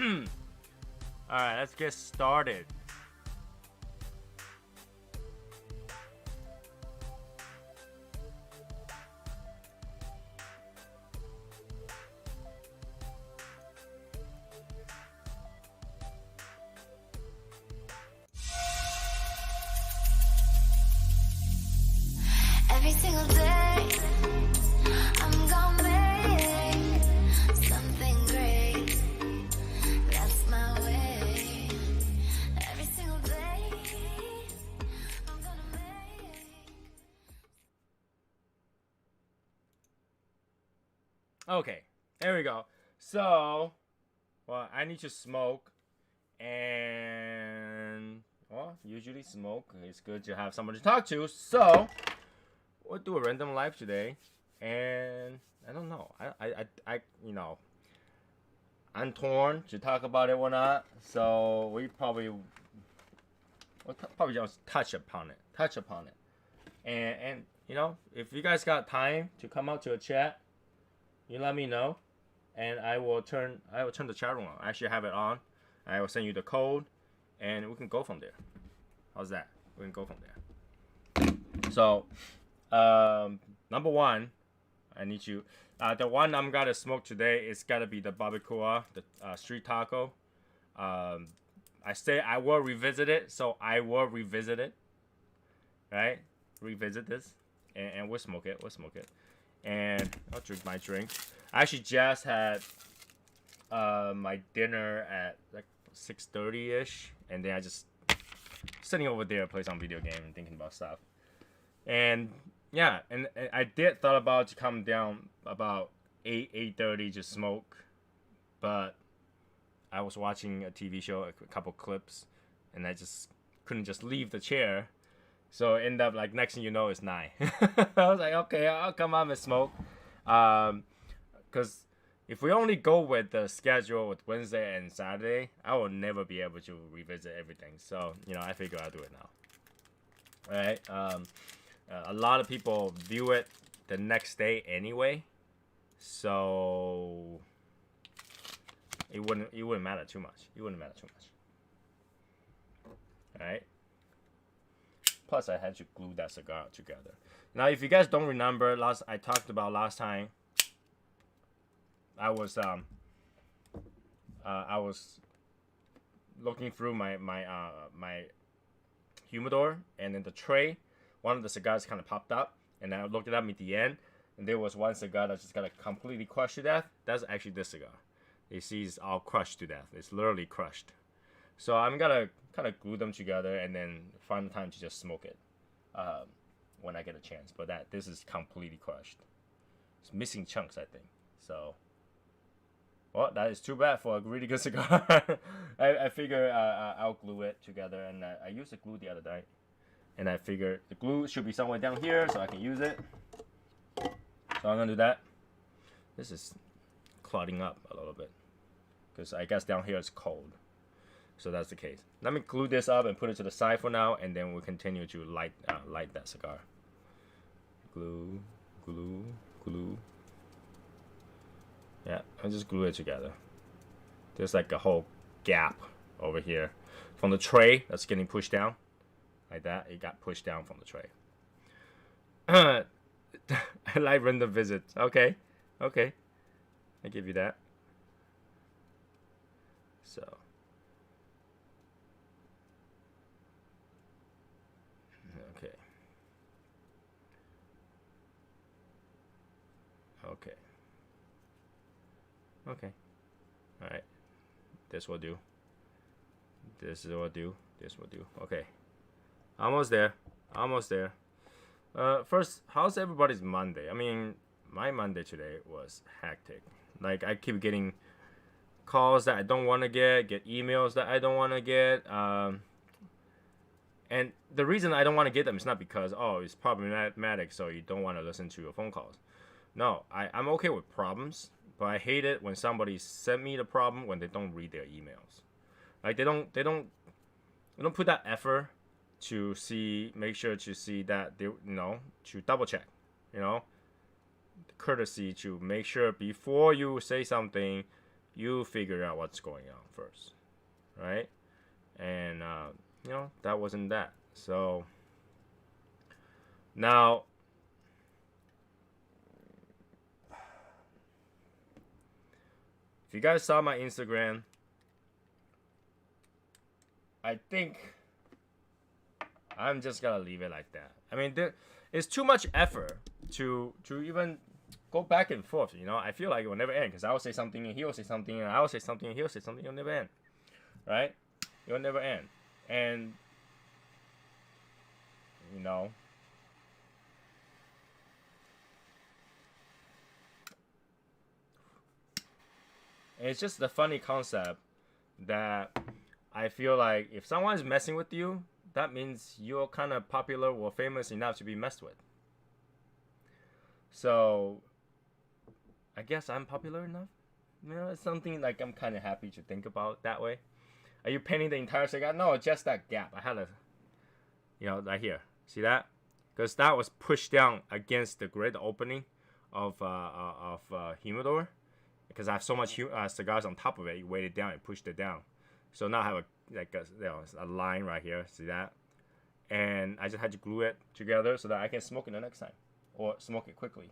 Alright, let's get started. Every single day, I'm gonna make something great. That's my way. Every single day, I'm gonna make. Okay, there we go. So, well, I need to smoke, and well, usually smoke. It's good to have someone to talk to. So, we'll do a random live today, and I don't know. I'm torn to talk about it or not. So we'll probably just touch upon it, and if you guys got time to come out to a chat, you let me know, and I will turn the chat room on. I actually have it on. I will send you the code, and we can go from there. How's that? We can go from there. So, number one, I need you. The one I'm gonna smoke today is gotta be the barbacoa, the street taco. I say I will revisit it, so I will revisit it. Right? Revisit this, and we'll smoke it. And I'll drink my drink. I actually just had my dinner at like 6:30 ish, and then I just sitting over there, play some video game and thinking about stuff. And yeah, and I did thought about to come down about 8:30 to smoke, but I was watching a TV show, a couple clips, and I just couldn't just leave the chair. So end up like next thing you know it's 9. I was like, okay, I'll come out and smoke, because if we only go with the schedule with Wednesday and Saturday, I will never be able to revisit everything. So I figure I'll do it now. All right. A lot of people view it the next day anyway, so it wouldn't matter too much. All right. Plus, I had to glue that cigar together. Now, if you guys don't remember, I talked about last time. I was looking through my humidor, and in the tray, one of the cigars kind of popped up, and I looked it up at the end, and there was one cigar that just got completely crushed to death. That's actually this cigar. You see, it's all crushed to death. It's literally crushed. So I'm gonna kind of glue them together and then find the time to just smoke it when I get a chance. But this is completely crushed. It's missing chunks, I think. So, well, that is too bad for a really good cigar. I figure I'll glue it together, and I used the glue the other night. And I figured the glue should be somewhere down here so I can use it. So I'm gonna do that. This is clouding up a little bit because I guess down here it's cold. So that's the case. Let me glue this up and put it to the side for now, and then we'll continue to light that cigar. Glue. Yeah, I'll just glue it together. There's like a whole gap over here from the tray that's getting pushed down. Like that, it got pushed down from the tray. I like random visits. Okay. I give you that. So. Okay. All right. This will do. Okay. Almost there. First, how's everybody's Monday? I mean, my Monday today was hectic. Like, I keep getting calls that I don't want to get emails that I don't want to get. And the reason I don't want to get them is not because, it's problematic, so you don't want to listen to your phone calls. No, I'm okay with problems, but I hate it when somebody send me the problem when they don't read their emails. Like, they don't put that effort to make sure to see that to double check, courtesy to make sure before you say something, you figure out what's going on first, right? And you know, that wasn't that. So now, if you guys saw my Instagram, I think I'm just gonna leave it like that. I mean, it's too much effort to even go back and forth. You know, I feel like it will never end because I will say something and he will say something and I will say something and he will say something. It'll never end, right? It will never end. And you know, it's just the funny concept that I feel like if someone is messing with you, that means you're kind of popular or famous enough to be messed with. So I guess I'm popular enough. You know, it's something like I'm kind of happy to think about that way. Are you painting the entire cigar? No, just that gap. I had a, you know, right here. See that? Because that was pushed down against the grid opening of humidor. Because I have so much cigars on top of it, you weighed it down and pushed it down. So now I have a line right here. See that? And I just had to glue it together so that I can smoke it the next time, or smoke it quickly.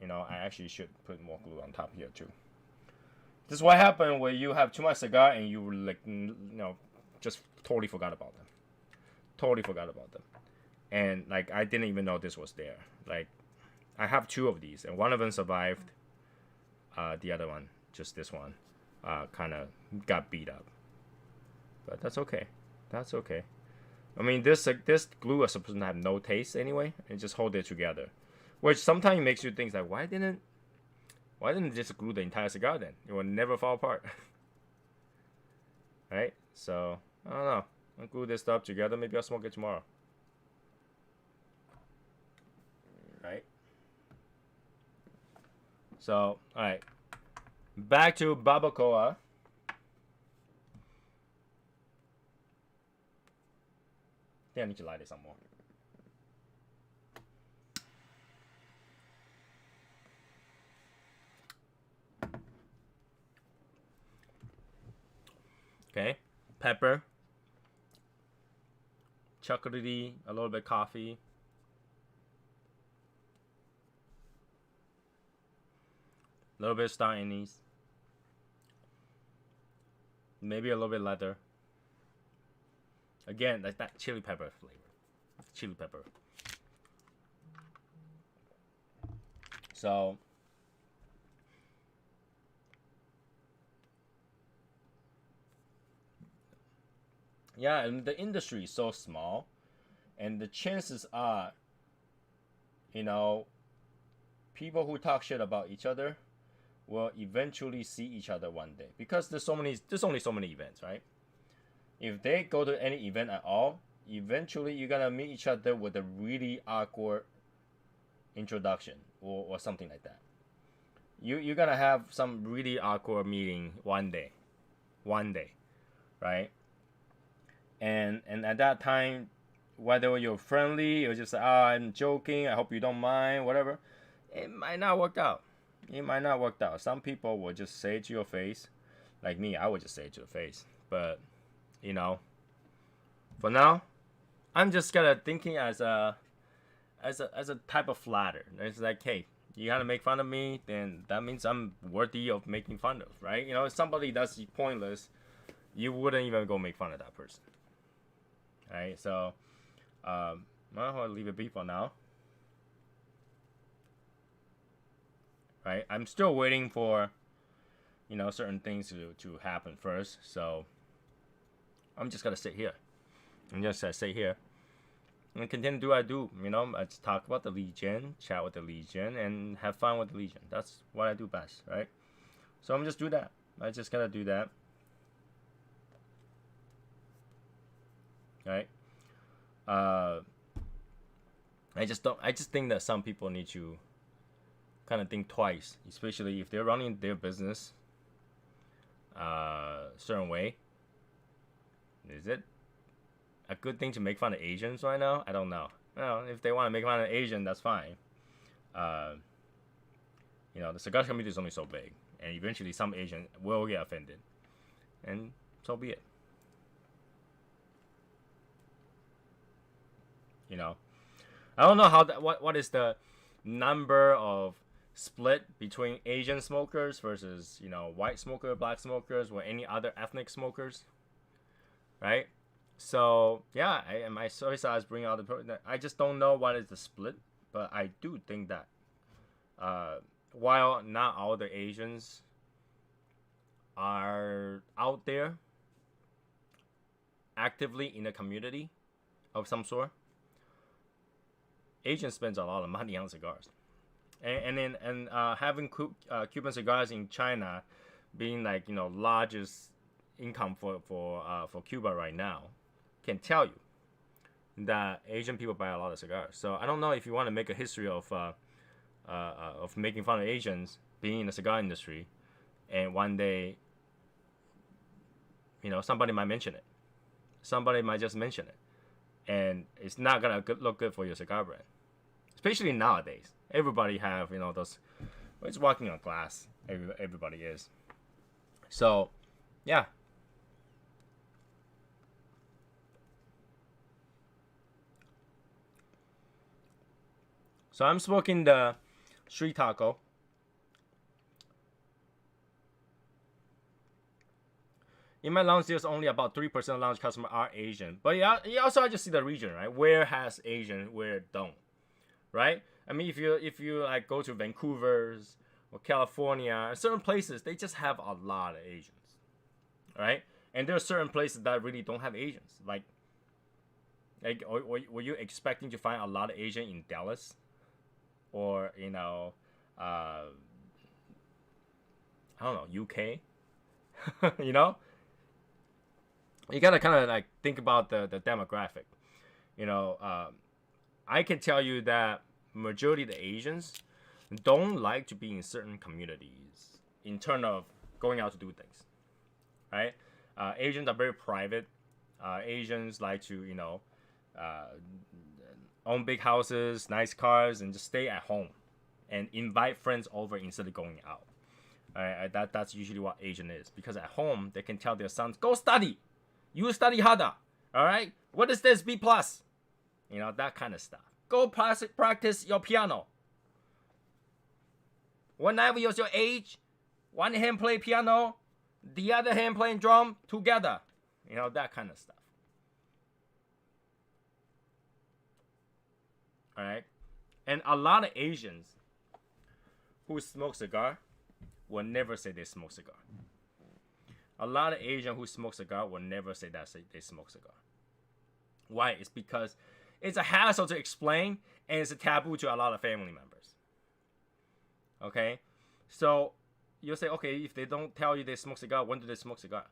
You know, I actually should put more glue on top here too. This is what happened when you have too much cigar and you like, you know, just totally forgot about them. Totally forgot about them. And like I didn't even know this was there. Like I have 2 of these, and one of them survived. The other one, just this one, kind of got beat up. But that's okay. That's okay. I mean, this glue is supposed to have no taste anyway, and just hold it together. Which sometimes makes you think like, why didn't just glue the entire cigar then? It will never fall apart. Right? So I don't know. I'll glue this stuff together. Maybe I'll smoke it tomorrow. Right? So, alright. Back to barbacoa. I think I need to light it some more. Okay. Pepper. Chocolatey, a little bit coffee. A little bit of star anise. Maybe a little bit leather. Again, like that chili pepper flavor. Chili pepper. So yeah, and the industry is so small, and the chances are, you know, people who talk shit about each other will eventually see each other one day, because there's only so many events, right? If they go to any event at all, eventually you're gonna meet each other with a really awkward introduction or something like that. You're gonna have some really awkward meeting one day, right? And at that time, whether you're friendly or just I'm joking, I hope you don't mind, whatever, it might not work out. It might not work out. Some people will just say it to your face. Like me, I would just say it to your face. But, you know, for now, I'm just gonna thinking as a type of flatter. It's like, hey, you gotta make fun of me, then that means I'm worthy of making fun of, right? You know, if somebody that's pointless, you wouldn't even go make fun of that person. Right? So, I'll leave it be for now. Right? I'm still waiting for, you know, certain things to happen first. So I'm just gonna sit here. I'm just gonna sit here and continue to do what I do. You know, I just talk about the Legion, chat with the Legion, and have fun with the Legion. That's what I do best, right? So I'm just do that. I just gotta do that. Right? I just think that some people need to kind of think twice, especially if they're running their business certain way. Is it a good thing to make fun of Asians right now? I don't know. Well, if they want to make fun of Asian, that's fine. You know, the cigar community is only so big, and eventually some Asian will get offended, and so be it. You know, I don't know how what is the number of split between Asian smokers versus, you know, white smoker, black smokers, or any other ethnic smokers, right? So yeah, my soy sauce bring out the. I just don't know what is the split, but I do think that while not all the Asians are out there actively in a community of some sort, Asians spends a lot of money on cigars, and having Cuban cigars in China being like, you know, largest income for Cuba right now, can tell you that Asian people buy a lot of cigars. So I don't know if you want to make a history of making fun of Asians being in the cigar industry, and one day, you know, somebody might mention it. Somebody might just mention it, and it's not gonna look good for your cigar brand. Especially nowadays, everybody have, you know, those. It's walking on glass. Everybody is. So, yeah. So I'm smoking the street taco. In my lounge, there's only about 3% of lounge customers are Asian. But yeah, you also just see the region, right? Where has Asian, where don't, right? I mean, if you like go to Vancouver's or California, certain places they just have a lot of Asians, right? And there are certain places that really don't have Asians. Like were you expecting to find a lot of Asian in Dallas? Or, you know, I don't know, UK? You know? You gotta kind of like think about the demographic. You know, I can tell you that majority of the Asians don't like to be in certain communities in terms of going out to do things, right? Asians are very private. Asians like to, you know, own big houses, nice cars, and just stay at home and invite friends over instead of going out. That's usually what Asian is, because at home they can tell their sons, go study, you study harder. All right, what is this B plus? You know, that kind of stuff. Go practice your piano. Whenever you're your age, one hand play piano, the other hand playing drum together. You know, that kind of stuff. All right, and a lot of Asians who smoke cigar will never say they smoke cigar. A lot of Asians who smoke cigar will never say that they smoke cigar. Why? It's because it's a hassle to explain, and it's a taboo to a lot of family members. Okay, so you'll say, okay, if they don't tell you they smoke cigar, when do they smoke cigar?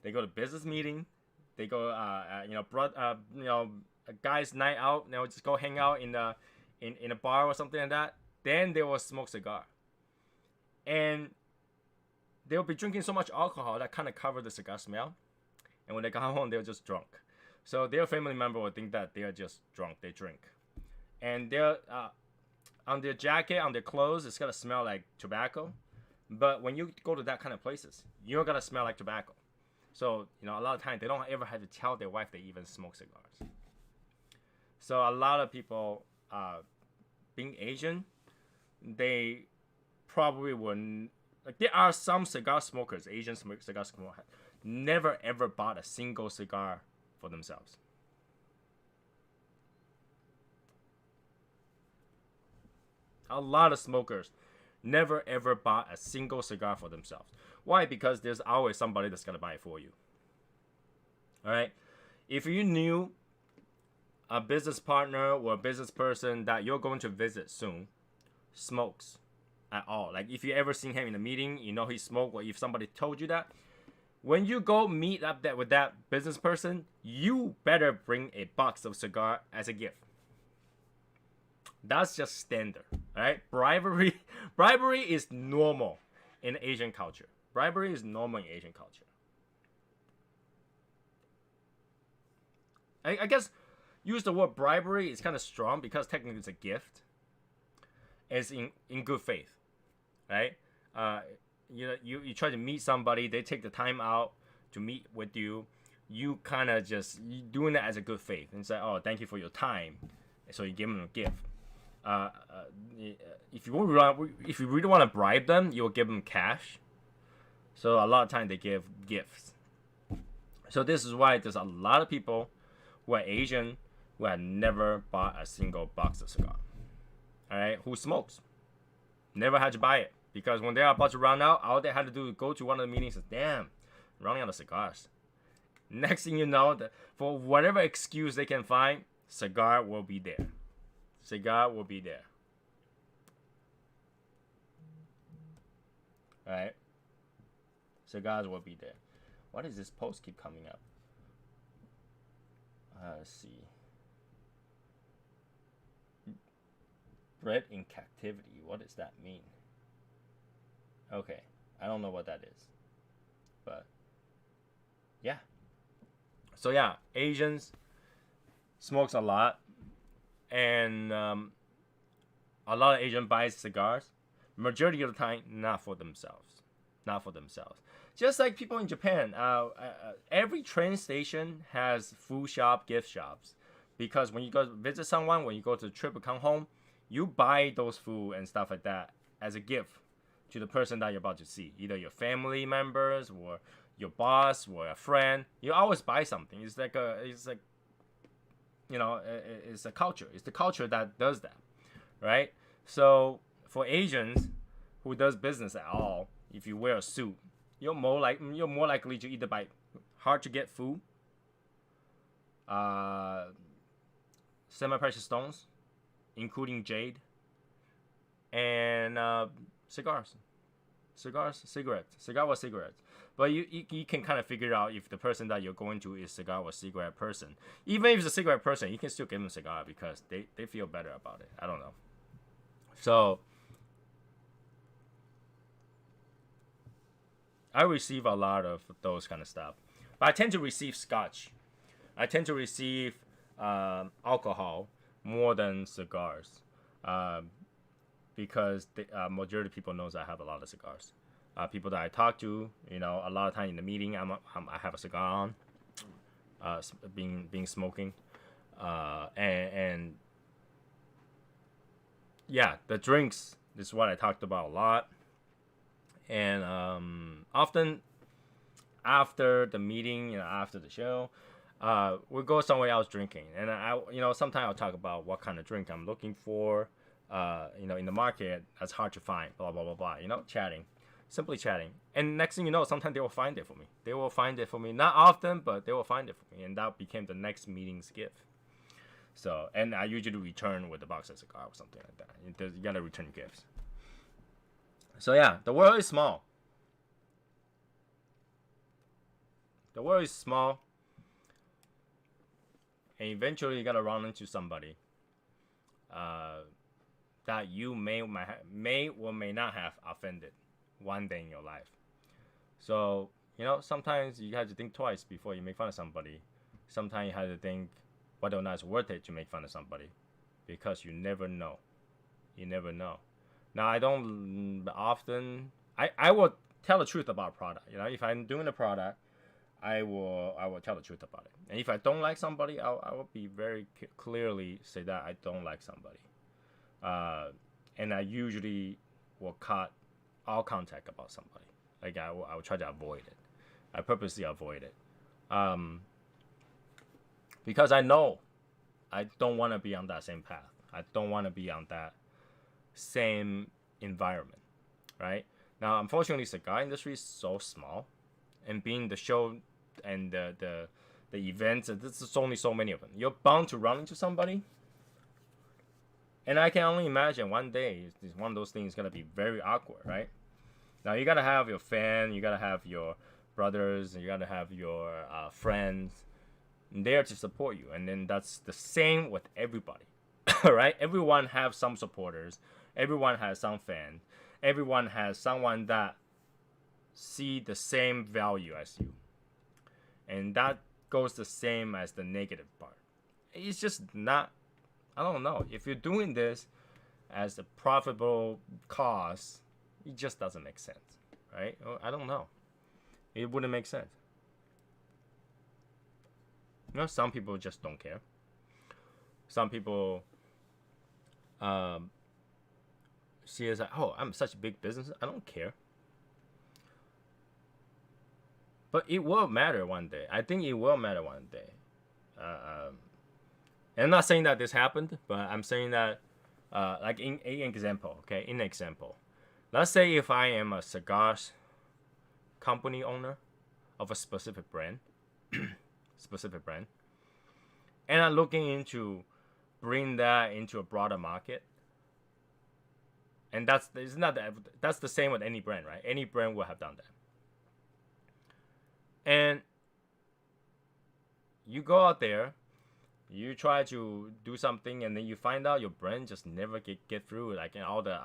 They go to business meeting. They go, a guy's night out. You know, just go hang out in a bar or something like that. Then they will smoke cigar, and they'll be drinking so much alcohol that kind of cover the cigar smell. And when they come home, they're just drunk. So their family member will think that they are just drunk. They drink, and they're on their jacket, on their clothes, it's gonna smell like tobacco. But when you go to that kind of places, you're gonna smell like tobacco. So, you know, a lot of times they don't ever have to tell their wife they even smoke cigars. So a lot of people, being Asian, they probably wouldn't. Like, there are some cigar smokers, Asian cigar smokers, never ever bought a single cigar for themselves. A lot of smokers never ever bought a single cigar for themselves. Why? Because there's always somebody that's gonna buy it for you. All right, if you knew a business partner or a business person that you're going to visit soon smokes at all, like if you ever seen him in a meeting, you know he smoked, or if somebody told you that, when you go meet up with that business person, you better bring a box of cigar as a gift. That's just standard, right? Bribery is normal in Asian culture. Bribery is normal in Asian culture. I guess use the word bribery is kind of strong because technically it's a gift. It's in good faith, right? you try to meet somebody, they take the time out to meet with you. You kind of just you doing it as a good faith and say, oh, thank you for your time. So you give them a gift. If you really want to bribe them, you'll give them cash. So a lot of times they give gifts. So this is why there's a lot of people who are Asian who have never bought a single box of cigar. All right, who smokes, never had to buy it because when they're about to run out, all they had to do is go to one of the meetings and say, damn, running out of cigars. Next thing you know, for whatever excuse they can find, cigar will be there. Cigar will be there. All right, cigars will be there. Why does this post keep coming up? Let's see. Bred in captivity. What does that mean? Okay, I don't know what that is. But yeah. So yeah, Asians smokes a lot, and a lot of Asian buys cigars. Majority of the time, not for themselves. Not for themselves. Just like people in Japan, every train station has food shop, gift shops. Because when you go visit someone, when you go to a trip or come home, you buy those food and stuff like that as a gift to the person that you're about to see. Either your family members or your boss or a friend. You always buy something. It's like it's a culture. It's the culture that does that, right? So for Asians who does business at all, if you wear a suit, you're more likely to either buy hard to get food, semi-precious stones, including jade, and cigarettes. Cigar or cigarettes. But you can kind of figure out if the person that you're going to is cigar or cigarette person. Even if it's a cigarette person, you can still give them a cigar because they feel better about it. I don't know. So I receive a lot of those kind of stuff. But I tend to receive scotch. I tend to receive alcohol more than cigars. Because the majority of people knows I have a lot of cigars. People that I talk to, a lot of time in the meeting, I have a cigar on, being smoking, and yeah, the drinks. This is what I talked about a lot, and often after the meeting, after the show, we'll go somewhere else drinking, and sometimes I'll talk about what kind of drink I'm looking for. In the market, that's hard to find, blah, blah, blah, blah, simply chatting. And next thing you know, sometimes they will find it for me. Not often, but they will find it for me. And that became the next meeting's gift. So, and I usually return with a box of cigar or something like that. You gotta return gifts. So yeah, the world is small. The world is small. And eventually you gotta run into somebody that you may or may not have offended one day in your life. So, sometimes you have to think twice before you make fun of somebody. Sometimes you have to think whether or not it's worth it to make fun of somebody, because you never know. You never know. Now, I don't often. I will tell the truth about a product. If I'm doing a product, I will tell the truth about it. And if I don't like somebody, I will be very clearly say that I don't like somebody. And I usually will cut all contact about somebody. Like I will try to avoid it. I purposely avoid it. Because I know I don't want to be on that same path. I don't want to be on that same environment, right? Now, unfortunately, cigar industry is so small, and being the show and the events, there's only so many of them. You're bound to run into somebody. And I can only imagine one day, one of those things is going to be very awkward, right? Now, you got to have your fan, you got to have your brothers, and you got to have your friends there to support you. And then that's the same with everybody, right? Everyone has some supporters. Everyone has some fans. Everyone has someone that see the same value as you. And that goes the same as the negative part. It's just not, I don't know. If you're doing this as a profitable cause, it just doesn't make sense, right? I don't know. It wouldn't make sense. Some people just don't care. Some people see it as like, oh, I'm such a big business. I don't care. But it will matter one day. I think it will matter one day. And I'm not saying that this happened, but I'm saying that, like in an example, okay? In an example, let's say if I am a cigars company owner of a specific brand, and I'm looking into bring that into a broader market. And that's the same with any brand, right? Any brand will have done that. And you go out there, you try to do something, and then you find out your brand just never get through. Like in all the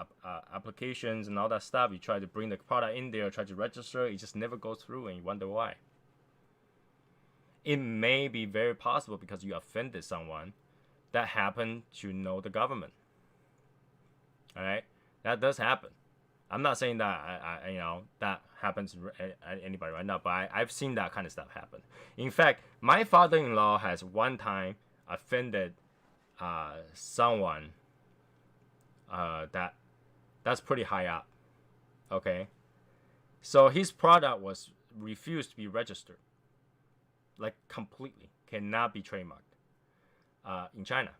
applications and all that stuff, you try to bring the product in there, try to register, it just never goes through, and you wonder why. It may be very possible because you offended someone that happened to know the government. All right, that does happen. I'm not saying that that happens to anybody right now, but I've seen that kind of stuff happen. In fact, my father-in-law has one time offended someone that's pretty high up. Okay, so his product was refused to be registered, like completely cannot be trademarked in China.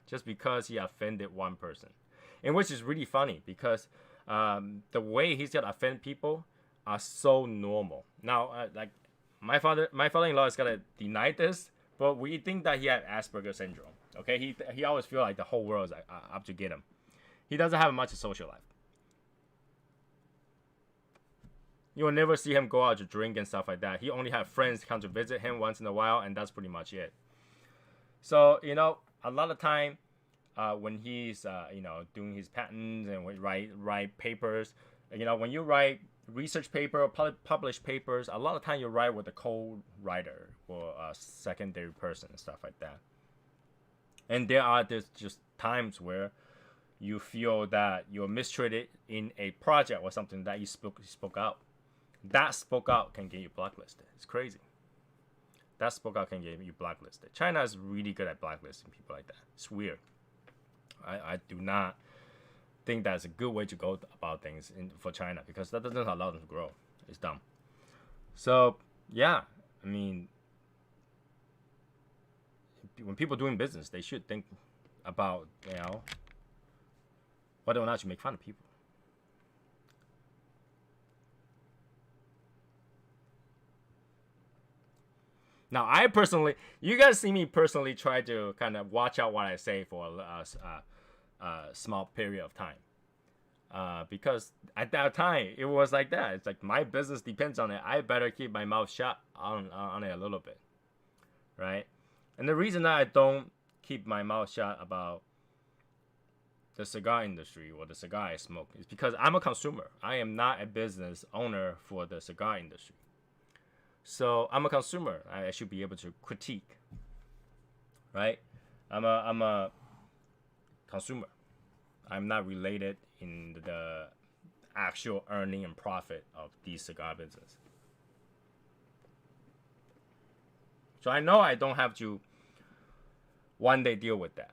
Just because he offended one person. And which is really funny because the way he's gonna offend people are so normal. Now, like my father-in-law is gonna deny this, but we think that he had Asperger's syndrome. Okay, he always feel like the whole world is up to get him. He doesn't have much of social life. You will never see him go out to drink and stuff like that. He only have friends come to visit him once in a while, and that's pretty much it. So a lot of time. When he's doing his patents and write papers, when you write research paper or publish papers, a lot of time you write with a co-writer or a secondary person and stuff like that. And there's just times where you feel that you're mistreated in a project or something that you spoke out. That spoke out can get you blacklisted. It's crazy. That spoke out can get you blacklisted. China is really good at blacklisting people like that. It's weird. I do not think that's a good way to go about things for China because that doesn't allow them to grow. It's dumb. So, yeah, I mean, when people doing business, they should think about, whether or not you make fun of people. Now, I personally, you guys see me personally try to kind of watch out what I say for a small period of time. Because at that time, it was like that. It's like my business depends on it. I better keep my mouth shut on it a little bit. Right? And the reason that I don't keep my mouth shut about the cigar industry or the cigar I smoke is because I'm a consumer. I am not a business owner for the cigar industry. So I'm a consumer. I should be able to critique, right? I'm a consumer. I'm not related in the actual earning and profit of the cigar business. So I know I don't have to one day deal with that.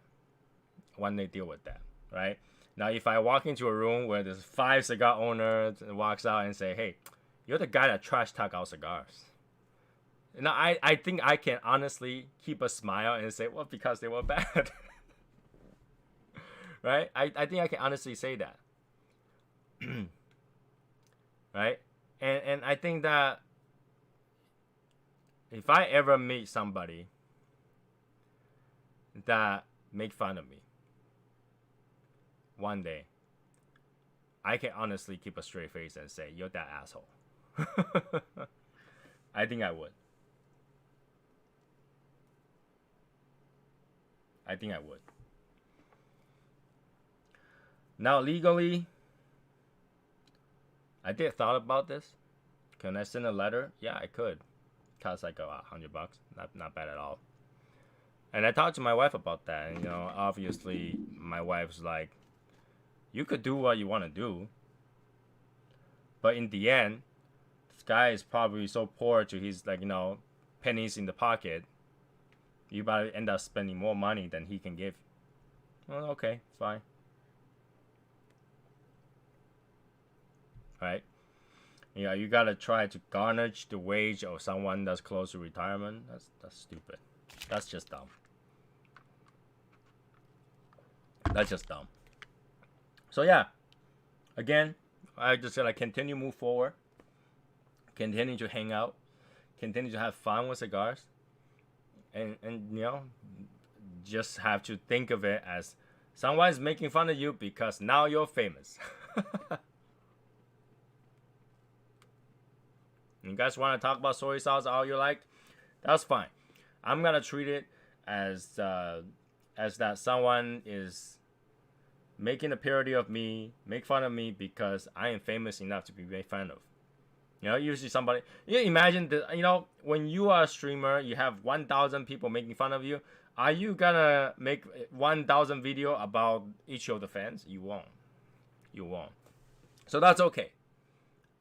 Right? Now, if I walk into a room where there's 5 cigar owners and walks out and say, hey, you're the guy that trash talk our cigars. Now, I think I can honestly keep a smile and say, well, because they were bad. Right? I think I can honestly say that. Right? And I think that if I ever meet somebody that make fun of me, one day, I can honestly keep a straight face and say, you're that asshole. I think I would. Now, legally, I did thought about this. Can I send a letter? Yeah, I could. Costs like $100. Not bad at all. And I talked to my wife about that. And, obviously, my wife's like, you could do what you want to do. But in the end, this guy is probably so poor to his, like, pennies in the pocket. You probably end up spending more money than he can give. Well, okay, fine. Right? You gotta try to garnish the wage of someone that's close to retirement. That's stupid. That's just dumb. That's just dumb. So yeah, again, I just gotta continue move forward, continue to hang out, continue to have fun with cigars, and just have to think of it as someone's making fun of you because now you're famous. You guys want to talk about soy sauce all you like? That's fine. I'm gonna treat it as that someone is making a parody of me, make fun of me because I am famous enough to be made fun of. Usually somebody. Imagine that. When you are a streamer, you have 1,000 people making fun of you. Are you gonna make 1,000 video about each of the fans? You won't. You won't. So that's okay.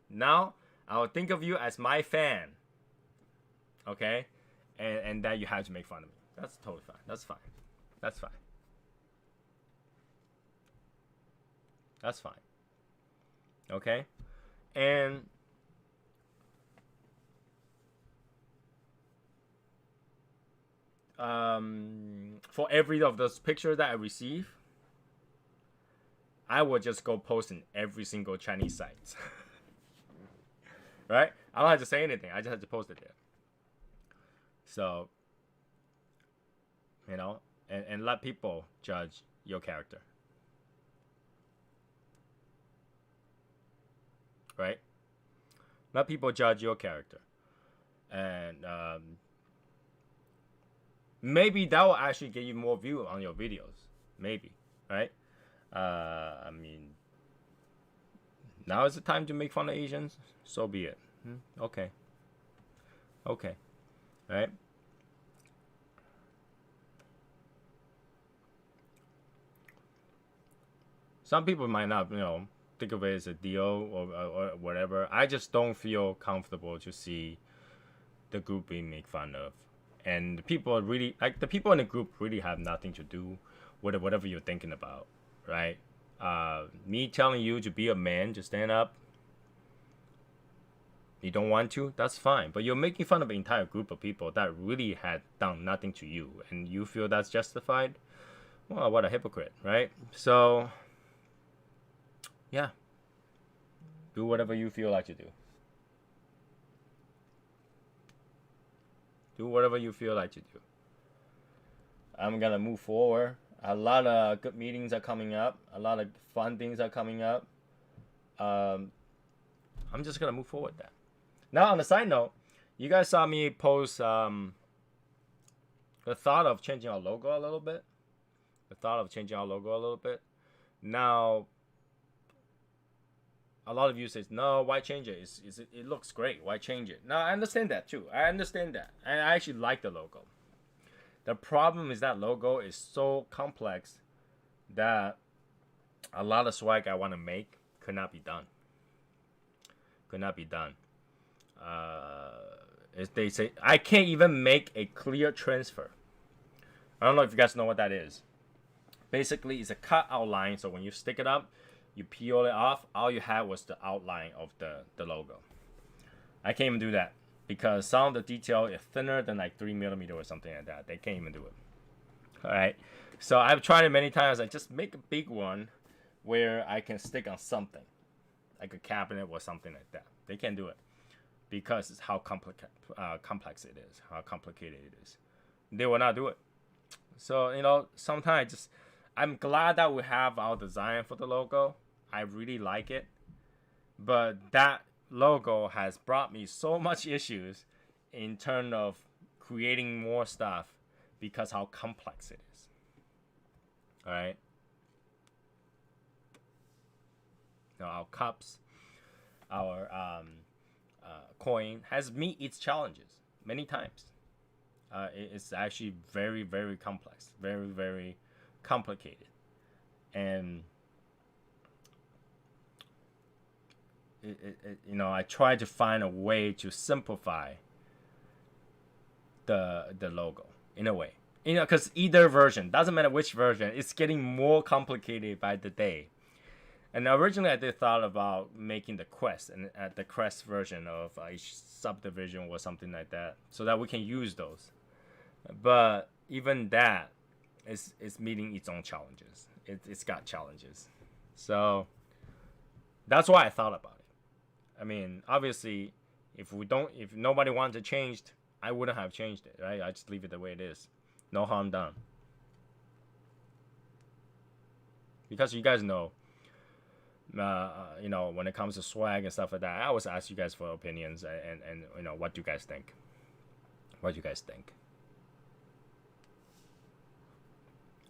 Now I will think of you as my fan. Okay? And that you have to make fun of me. That's totally fine. That's fine. That's fine. That's fine. Okay? And for every of those pictures that I receive, I will just go post in every single Chinese site. Right? I don't have to say anything. I just have to post it there. So, and let people judge your character. Right? Let people judge your character. And maybe that will actually get you more views on your videos. Maybe. Right? Now is the time to make fun of Asians? So be it. Okay. Okay. Right? Some people might not, think of it as a deal or whatever. I just don't feel comfortable to see the group being made fun of. And the people really, the people in the group really have nothing to do with whatever you're thinking about, right? Me telling you to be a man, to stand up, you don't want to, that's fine. But you're making fun of an entire group of people that really had done nothing to you, and you feel that's justified? Well, what a hypocrite, right? So, yeah. Do whatever you feel like to do. Do whatever you feel like to do. I'm gonna move forward. A lot of good meetings are coming up. A lot of fun things are coming up. I'm just gonna move forward then. Now, on the side note, you guys saw me post the thought of changing our logo a little bit. Now, a lot of you says, no, why change it? It looks great. Why change it? Now, I understand that too. I understand that. And I actually like the logo. The problem is that logo is so complex that a lot of swag I want to make could not be done. As they say, I can't even make a clear transfer. I don't know if you guys know what that is. Basically, it's a cut outline, so when you stick it up, you peel it off, all you had was the outline of the logo. I can't even do that because some of the detail is thinner than like 3mm or something like that. They can't even do it. Alright, so I've tried it many times. I just make a big one where I can stick on something, like a cabinet or something like that. They can't do it because it's how complex it is, how complicated it is. They will not do it. So, sometimes I'm glad that we have our design for the logo. I really like it. But that logo has brought me so much issues in terms of creating more stuff because how complex it is. Alright? Our cups, our coin has meet its challenges many times. It's actually very, very complex. Very, very complicated. And I try to find a way to simplify the logo in a way. Because either version, doesn't matter which version, it's getting more complicated by the day. And originally I did thought about making the quest and the quest version of each subdivision or something like that, so that we can use those. But even that is meeting its own challenges. It's got challenges. So that's why I thought about it. I mean, obviously, if nobody wanted to change, I wouldn't have changed it, right? I just leave it the way it is. No harm done. Because you guys know, when it comes to swag and stuff like that, I always ask you guys for opinions and what do you guys think? What do you guys think?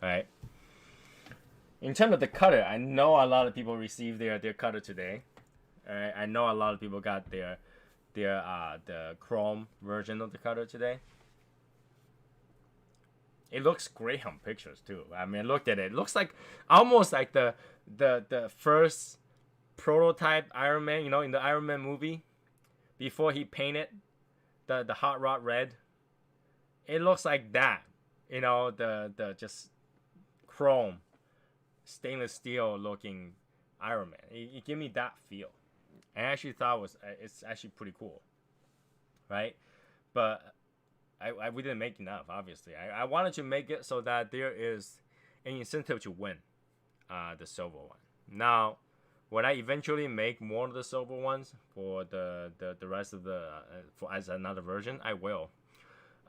All right. In terms of the cutter, I know a lot of people received their cutter today. All right. I know a lot of people got their the chrome version of the cutter today. It looks great on pictures too. I mean, I looked at it. It looks like almost like the first prototype Iron Man, in the Iron Man movie, before he painted the hot rod red. It looks like that. The just chrome, stainless steel looking Iron Man. It gave me that feel. I actually thought it's actually pretty cool, right? But we didn't make enough, obviously. I wanted to make it so that there is an incentive to win the silver one. Now, when I eventually make more of the silver ones for the rest of as another version, I will.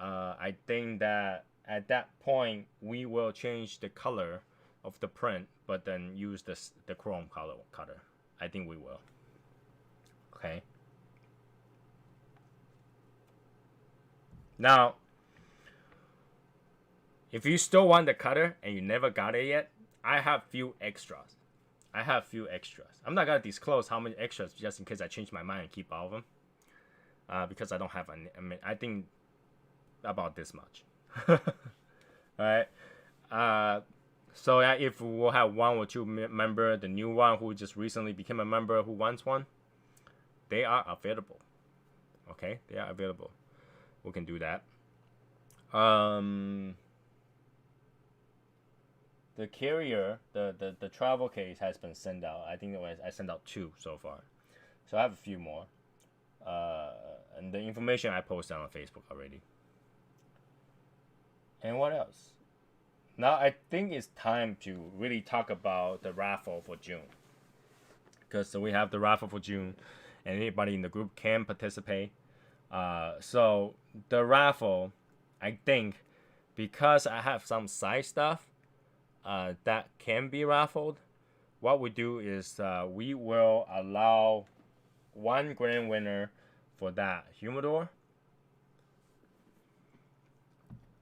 I think that at that point, we will change the color of the print, but then use the chrome color cutter. I think we will. Okay. Now, if you still want the cutter and you never got it yet, I have few extras. I'm not gonna disclose how many extras just in case I change my mind and keep all of them. Because I don't have any. I mean, I think about this much. Alright. So yeah, if we'll have one or two member, the new one who just recently became a member who wants one, they are available. Okay, they are available. We can do that. The carrier, the travel case has been sent out. I think I sent out 2 so far, so I have a few more. And the information I posted on Facebook already. And what else? Now I think it's time to really talk about the raffle for June, because we have the raffle for June, and anybody in the group can participate. So the raffle, I think, because I have some side stuff that can be raffled, what we do is we will allow one grand winner for that humidor.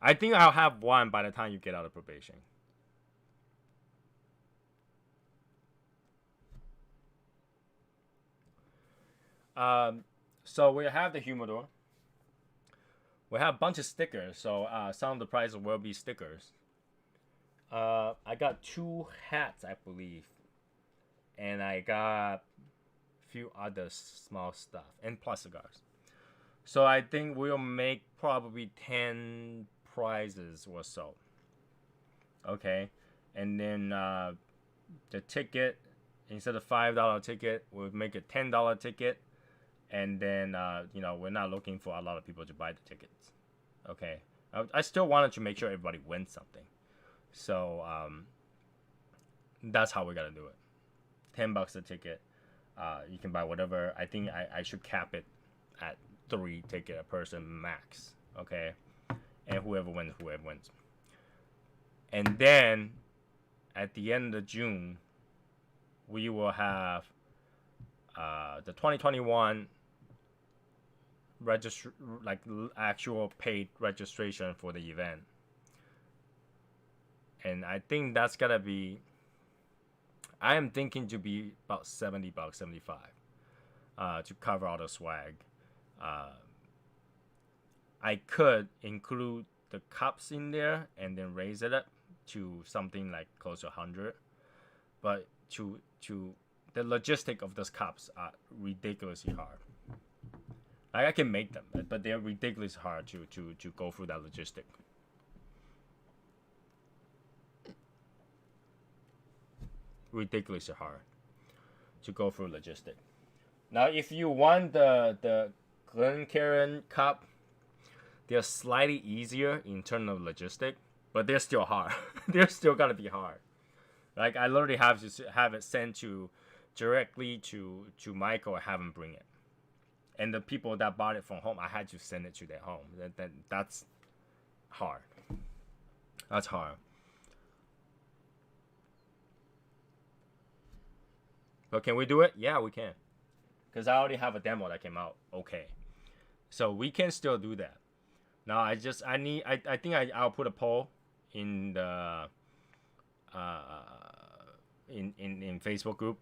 I think I'll have one by the time you get out of probation. So we have the humidor. We have a bunch of stickers, so some of the prizes will be stickers. I got 2 hats, I believe, and I got a few other small stuff, and plus cigars. So I think we'll make probably 10 prizes or so. Okay, and then the ticket, instead of $5 ticket, we'll make a $10 ticket. And then, we're not looking for a lot of people to buy the tickets. Okay. I still wanted to make sure everybody wins something. So, that's how we got to do it. $10 a ticket. You can buy whatever. I think I should cap it at 3 tickets a person max. Okay. And whoever wins. And then, at the end of June, we will have the 2021 actual paid registration for the event, and I think that's gonna be, I am thinking to be about $70, $75 to cover all the swag. I could include the cups in there and then raise it up to something like close to 100, but to the logistic of those cups are ridiculously hard. Like I can make them, but they're ridiculously hard to go through that logistic. Ridiculously hard to go through logistic. Now, if you want the Glencairn cup, they're slightly easier in terms of logistic, but they're still hard. They're still gonna be hard. Like I literally have to have it sent directly to Michael and have him bring it. And the people that bought it from home, I had to send it to their home. That's hard. That's hard. But can we do it? Yeah, we can. Because I already have a demo that came out okay. So we can still do that. Now I think I'll put a poll in the in Facebook group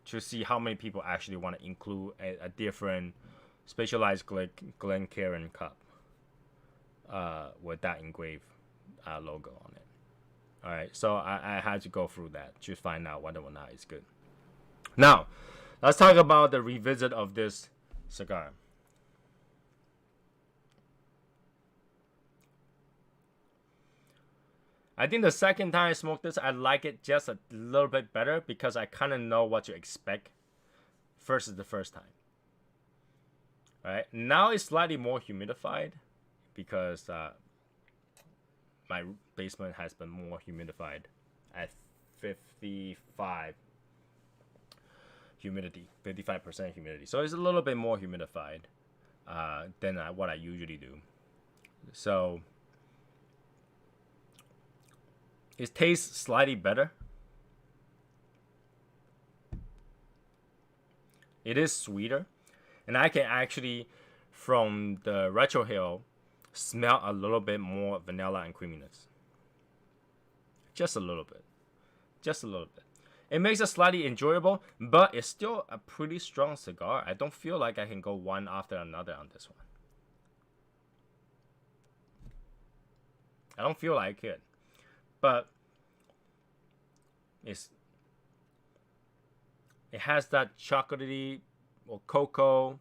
to see how many people actually want to include a different specialized Glencairn cup with that engraved logo on it. All right, so I had to go through that to find out whether or not it's good. Now, let's talk about the revisit of this cigar. I think the second time I smoked this, I like it just a little bit better because I kind of know what to expect versus the first time. All right, now it's slightly more humidified because my basement has been more humidified at 55 humidity, 55% humidity. So it's a little bit more humidified than what I usually do. So it tastes slightly better. It is sweeter. And I can actually, from the Retro Hill, smell a little bit more vanilla and creaminess. Just a little bit. Just a little bit. It makes it slightly enjoyable, but it's still a pretty strong cigar. I don't feel like I can go one after another on this one. I don't feel like I could. But it has that chocolatey or cocoa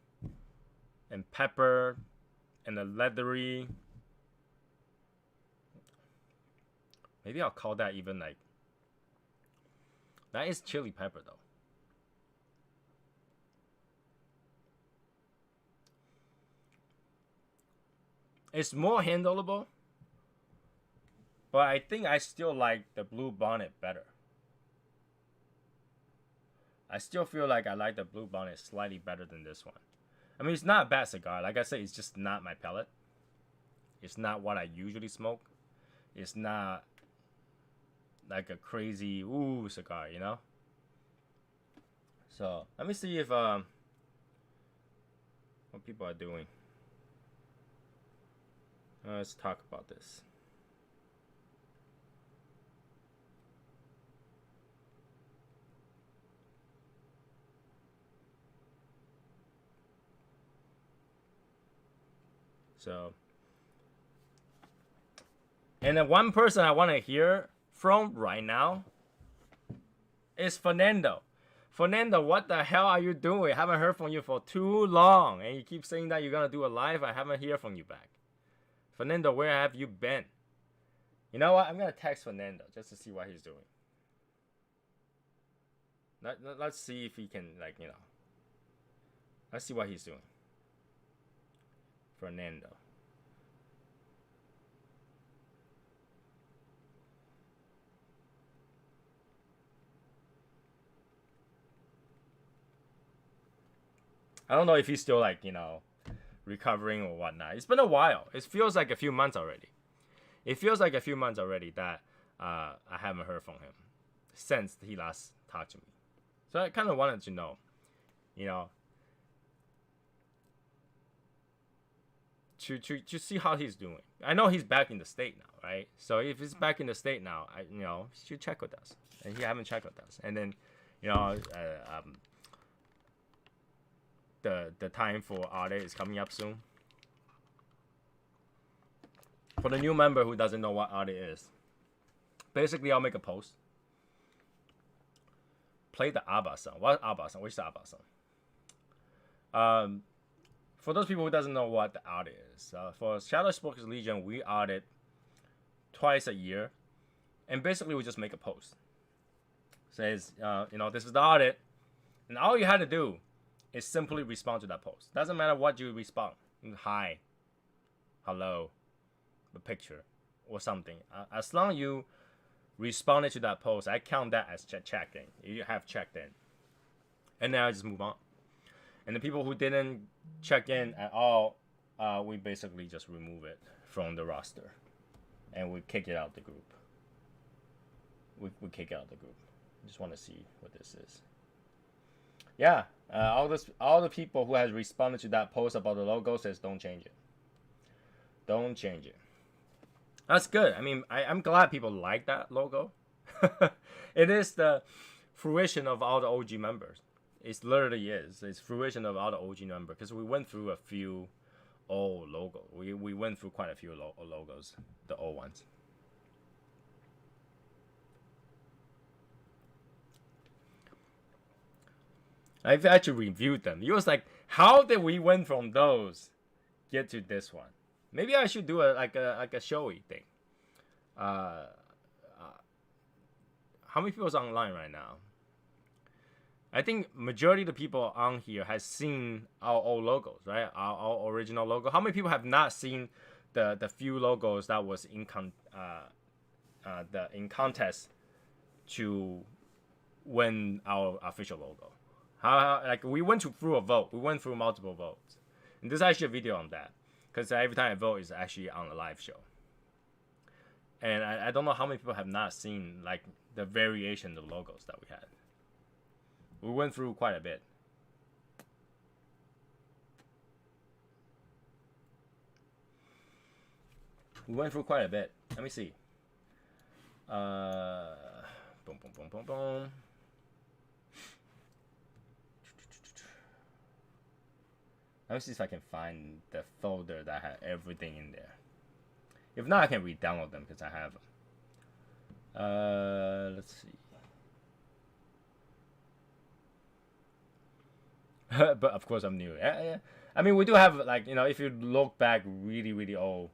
and pepper and the leathery. Maybe I'll call that even like, that is chili pepper though. It's more handleable, but I think I still like the Blue Bonnet better. I still feel like I like the Blue Bonnet slightly better than this one. I mean, it's not a bad cigar. Like I said, it's just not my palate. It's not what I usually smoke. It's not like a crazy ooh cigar, you know. So let me see if what people are doing. Let's talk about this. So, and then one person I want to hear from right now is Fernando. Fernando, what the hell are you doing? I haven't heard from you for too long, and you keep saying that you're gonna do a live. I haven't heard from you back. Fernando, where have you been? You know what? I'm gonna text Fernando just to see what he's doing. Let's see if he can, like, you know. Let's see what he's doing. Fernando. I don't know if he's still, like, you know, recovering or whatnot. It's been a while. It feels like a few months already. It feels like a few months already that I haven't heard from him since he last talked to me. So I kind of wanted to know, you know, to see how he's doing. I know he's back in the state now, right? So if he's back in the state now, you know, he should check with us. And he haven't checked with us. And then, you know, the time for audit is coming up soon. For the new member who doesn't know what audit is, basically I'll make a post play the ABBA song. What ABBA song? Which ABBA song? For those people who doesn't know what the audit is, for Shadow Smoke Legion, we audit twice a year, and basically we just make a post. Says, this is the audit, and all you had to do is simply respond to that post. Doesn't matter what you respond. Hi, hello, a picture, or something. As long as you responded to that post, I count that as checked in. You have checked in, and then I just move on. And the people who didn't check in at all, we basically just remove it from the roster, and we kick it out of the group. We kick it out of the group. Just want to see what this is. Yeah, all the people who has responded to that post about the logo says don't change it. Don't change it. That's good. I mean, I'm glad people like that logo. It is the fruition of all the OG members. It literally is. It's fruition of all the OG members because we went through a few old logos. We went through quite a few logos, the old ones. I've actually reviewed them. It was like, how did we went from those get to this one? Maybe I should do a showy thing. How many people's online right now? I think majority of the people on here has seen our old logos, right? Our original logo. How many people have not seen the few logos that was in contest to win our official logo? Like we went through a vote. We went through multiple votes. And there's actually a video on that. Because every time I vote is actually on a live show. And I don't know how many people have not seen like the variation of logos that we had. We went through quite a bit. Let me see. Boom, boom, boom, boom, boom. Let me see if I can find the folder that had everything in there. If not, I can re-download them because I have them. Let's see. But of course I'm new. Yeah. I mean, we do have like, if you look back really, really old,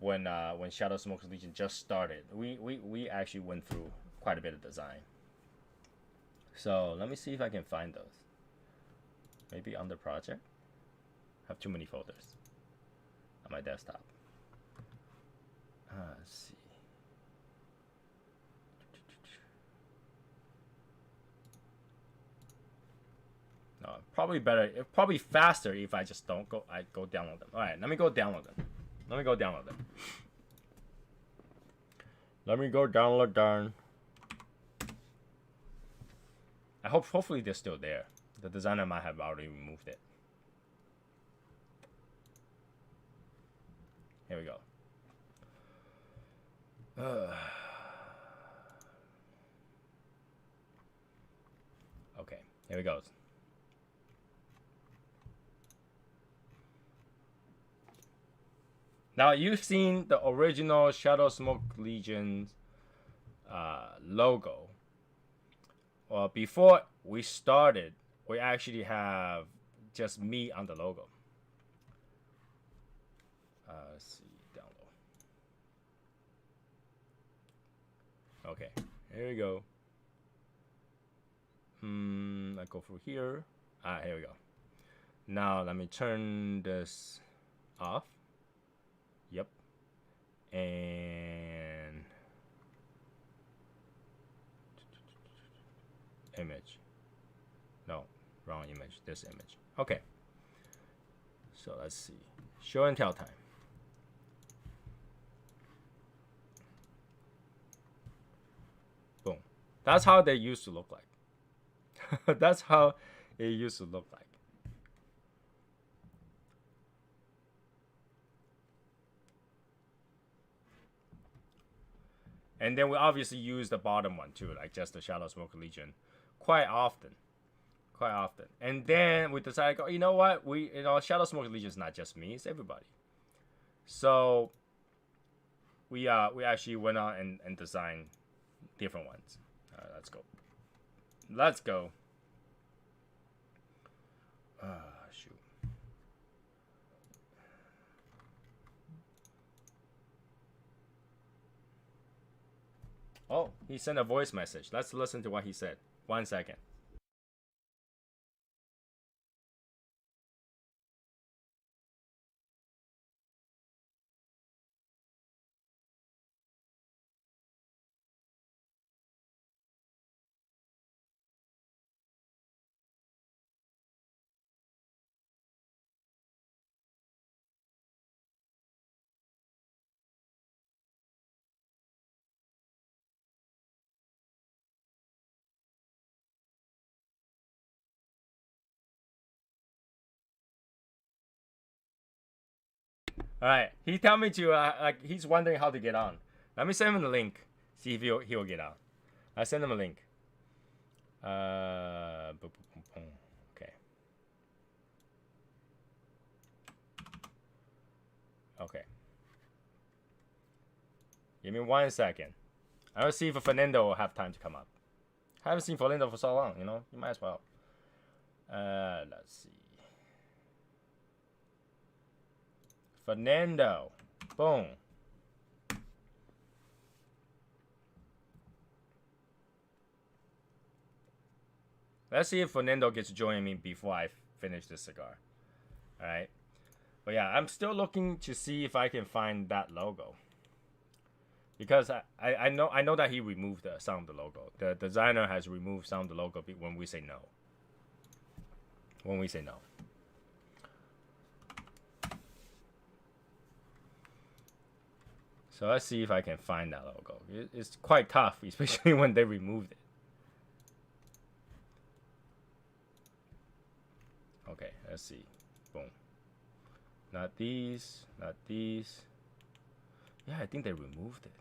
when Shadow Smoke Legion just started, we actually went through quite a bit of design. So let me see if I can find those. Maybe under project. I have too many folders on my desktop. Let's see. No, probably faster if I just don't go. I go download them. All right, let me go download them. Let me go download them. Hopefully they're still there. The designer might have already removed it. Here we go. Okay, here we go. Now you've seen the original Shadow Smoke Legion logo. Well, before we started, we actually have just me on the logo. Let's see, download. Okay, here we go. I go through here. Here we go. Now let me turn this off. Yep. And image. No, wrong image. This image. Okay. So let's see. Show and tell time. Boom. That's how they used to look like. That's how it used to look like. And then we obviously use the bottom one too, like just the Shadow Smoke Legion, quite often. And then we decided, you know what? Shadow Smoke Legion is not just me; it's everybody. So we actually went on and designed different ones. Let's go. Let's go. Shoot. Oh, he sent a voice message. Let's listen to what he said. 1 second. All right. He tell me to like he's wondering how to get on. Let me send him the link. See if he'll get on. I send him a link. Okay. Okay. Give me 1 second. I will see if Fernando will have time to come up. I haven't seen Fernando for so long, you know? You might as well. Let's see. Fernando. Boom. Let's see if Fernando gets to join me before I finish this cigar. Alright. But yeah, I'm still looking to see if I can find that logo. Because I know that he removed some of the logo. The designer has removed some of the logo when we say no. When we say no. So let's see if I can find that logo. It's quite tough, especially when they removed it. Okay, let's see. Boom. Not these, not these. Yeah, I think they removed it.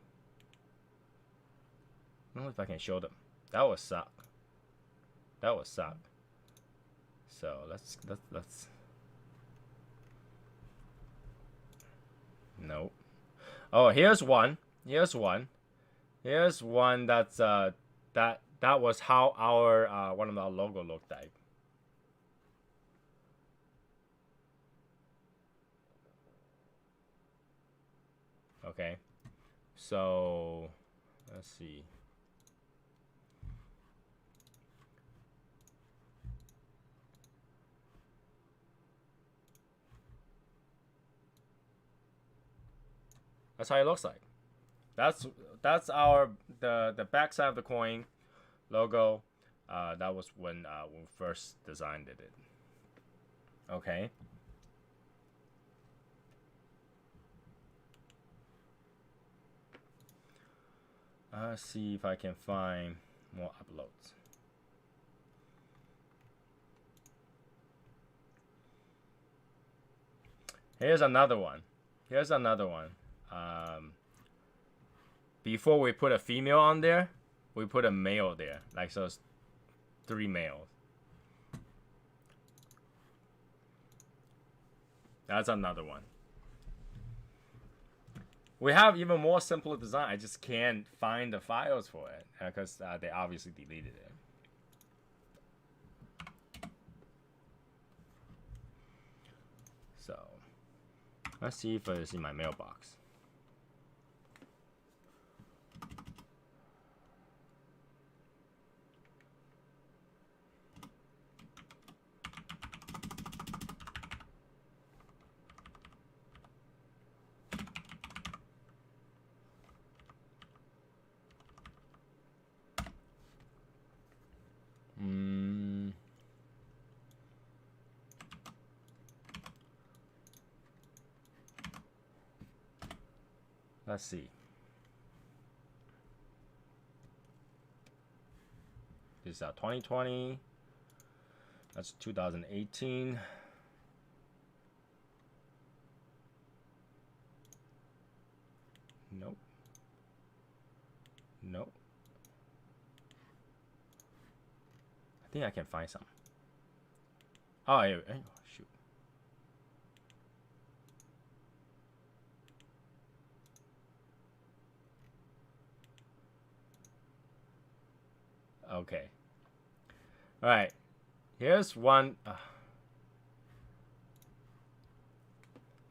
I don't know if I can show them. That would suck. That would suck. So let's. Nope. Oh, here's one. Here's one. Here's one that's that was how our one of our logo looked like. Okay. So let's see. That's how it looks like. That's our the back side of the coin logo. That was when we first designed it. Okay. Let's see if I can find more uploads. Here's another one. Here's another one. Before we put a female on there, we put a male there. Like, so it's 3 males. That's another one. We have even more simpler design. I just can't find the files for it because they obviously deleted it. So let's see if it's in my mailbox. Let's see. This is 2020. That's 2018. Nope. Nope. I think I can find some. Oh, here, oh shoot. Okay. All right, here's one.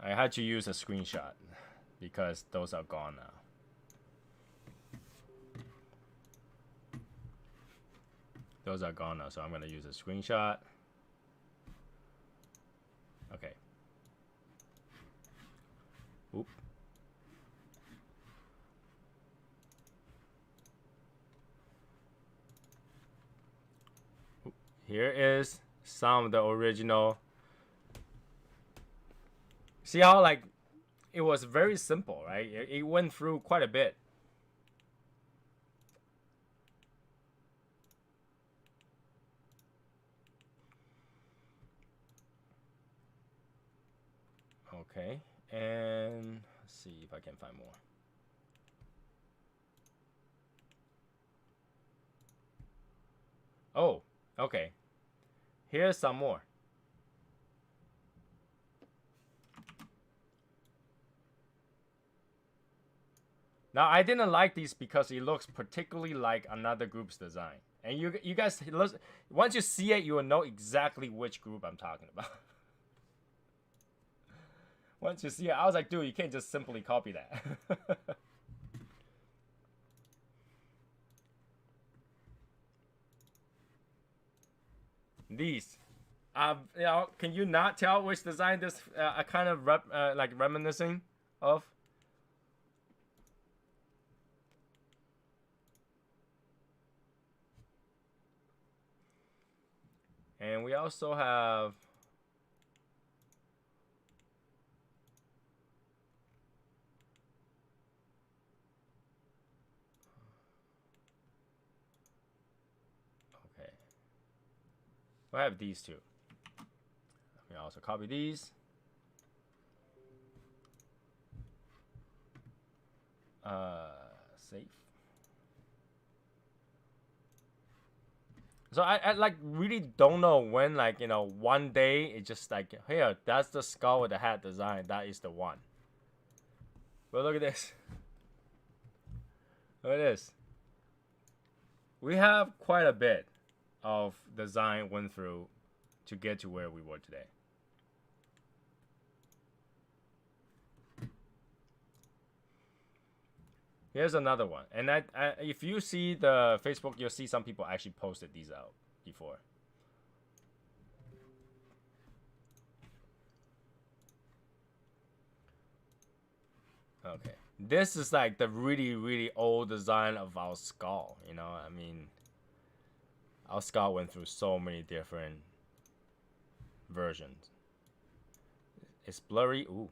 I had to use a screenshot because those are gone now. Those are gone now, so I'm gonna use a screenshot. Okay. Oop. Here is some of the original. See how like it was very simple, right? It went through quite a bit. Okay, and let's see if I can find more. Oh, okay. Here's some more. Now I didn't like these because it looks particularly like another group's design. And you guys, once you see it, you will know exactly which group I'm talking about. Once you see it, I was like, dude, you can't just simply copy that. These, you know, can you not tell which design this kind of like reminiscing of? And we also have okay. I have these two. We also copy these. Safe. So I like really don't know when, like, you know, one day it just like, here, that's the skull with the hat design. That is the one. But look at this. Look at this. We have quite a bit of design went through to get to where we were today. Here's another one. And if you see the Facebook, you'll see some people actually posted these out before. Okay. This is like the really, really old design of our skull. You know, I mean, our skull went through so many different versions. It's blurry. Ooh.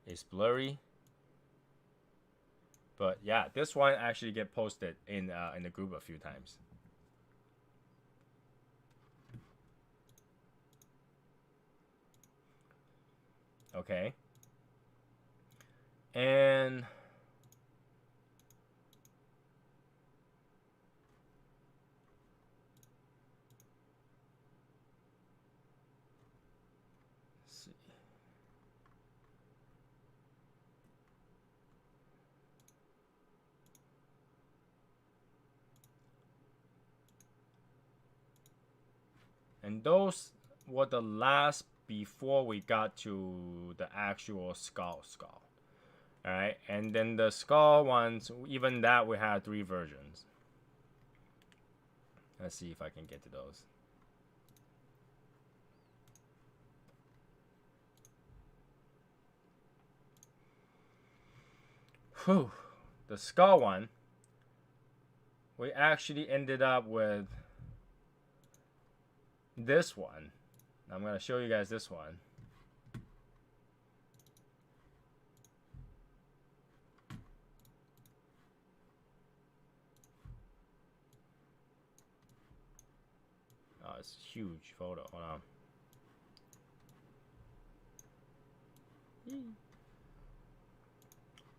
It's blurry. But yeah, this one actually get posted in the group a few times. Okay. And let's see. And those were the last before we got to the actual skull. Alright, and then the skull ones, even that we had 3 versions. Let's see if I can get to those. Whew. The skull one, we actually ended up with this one. I'm going to show you guys this one. Oh, it's a huge photo. Hold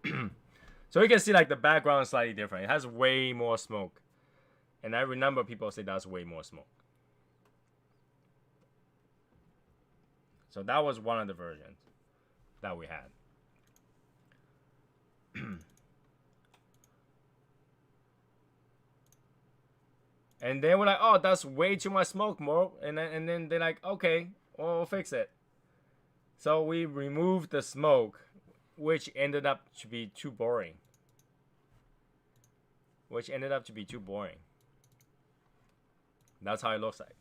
on. So you can see like the background is slightly different. It has way more smoke. And I remember people say that's way more smoke. So that was one of the versions that we had. And they were like, "Oh, that's way too much smoke, Mo." And then they're like, "Okay, well, we'll fix it." So we removed the smoke, which ended up to be too boring. That's how it looks like.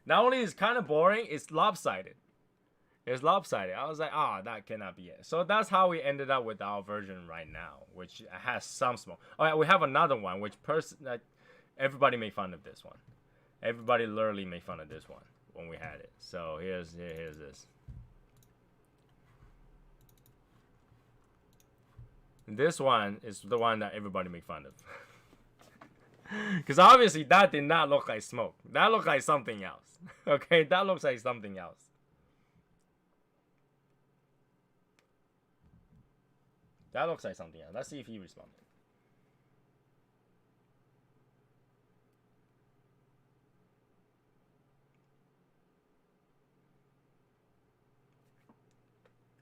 Not only is kind of boring, it's lopsided. I was like, that cannot be it. So that's how we ended up with our version right now, which has some smoke. Oh yeah, we have another one, which everybody made fun of this one. Everybody literally made fun of this one when we had it. So here's this. This one is the one that everybody made fun of. Because obviously that did not look like smoke. That looked like something else. Okay, that looks like something else. Let's see if he responded.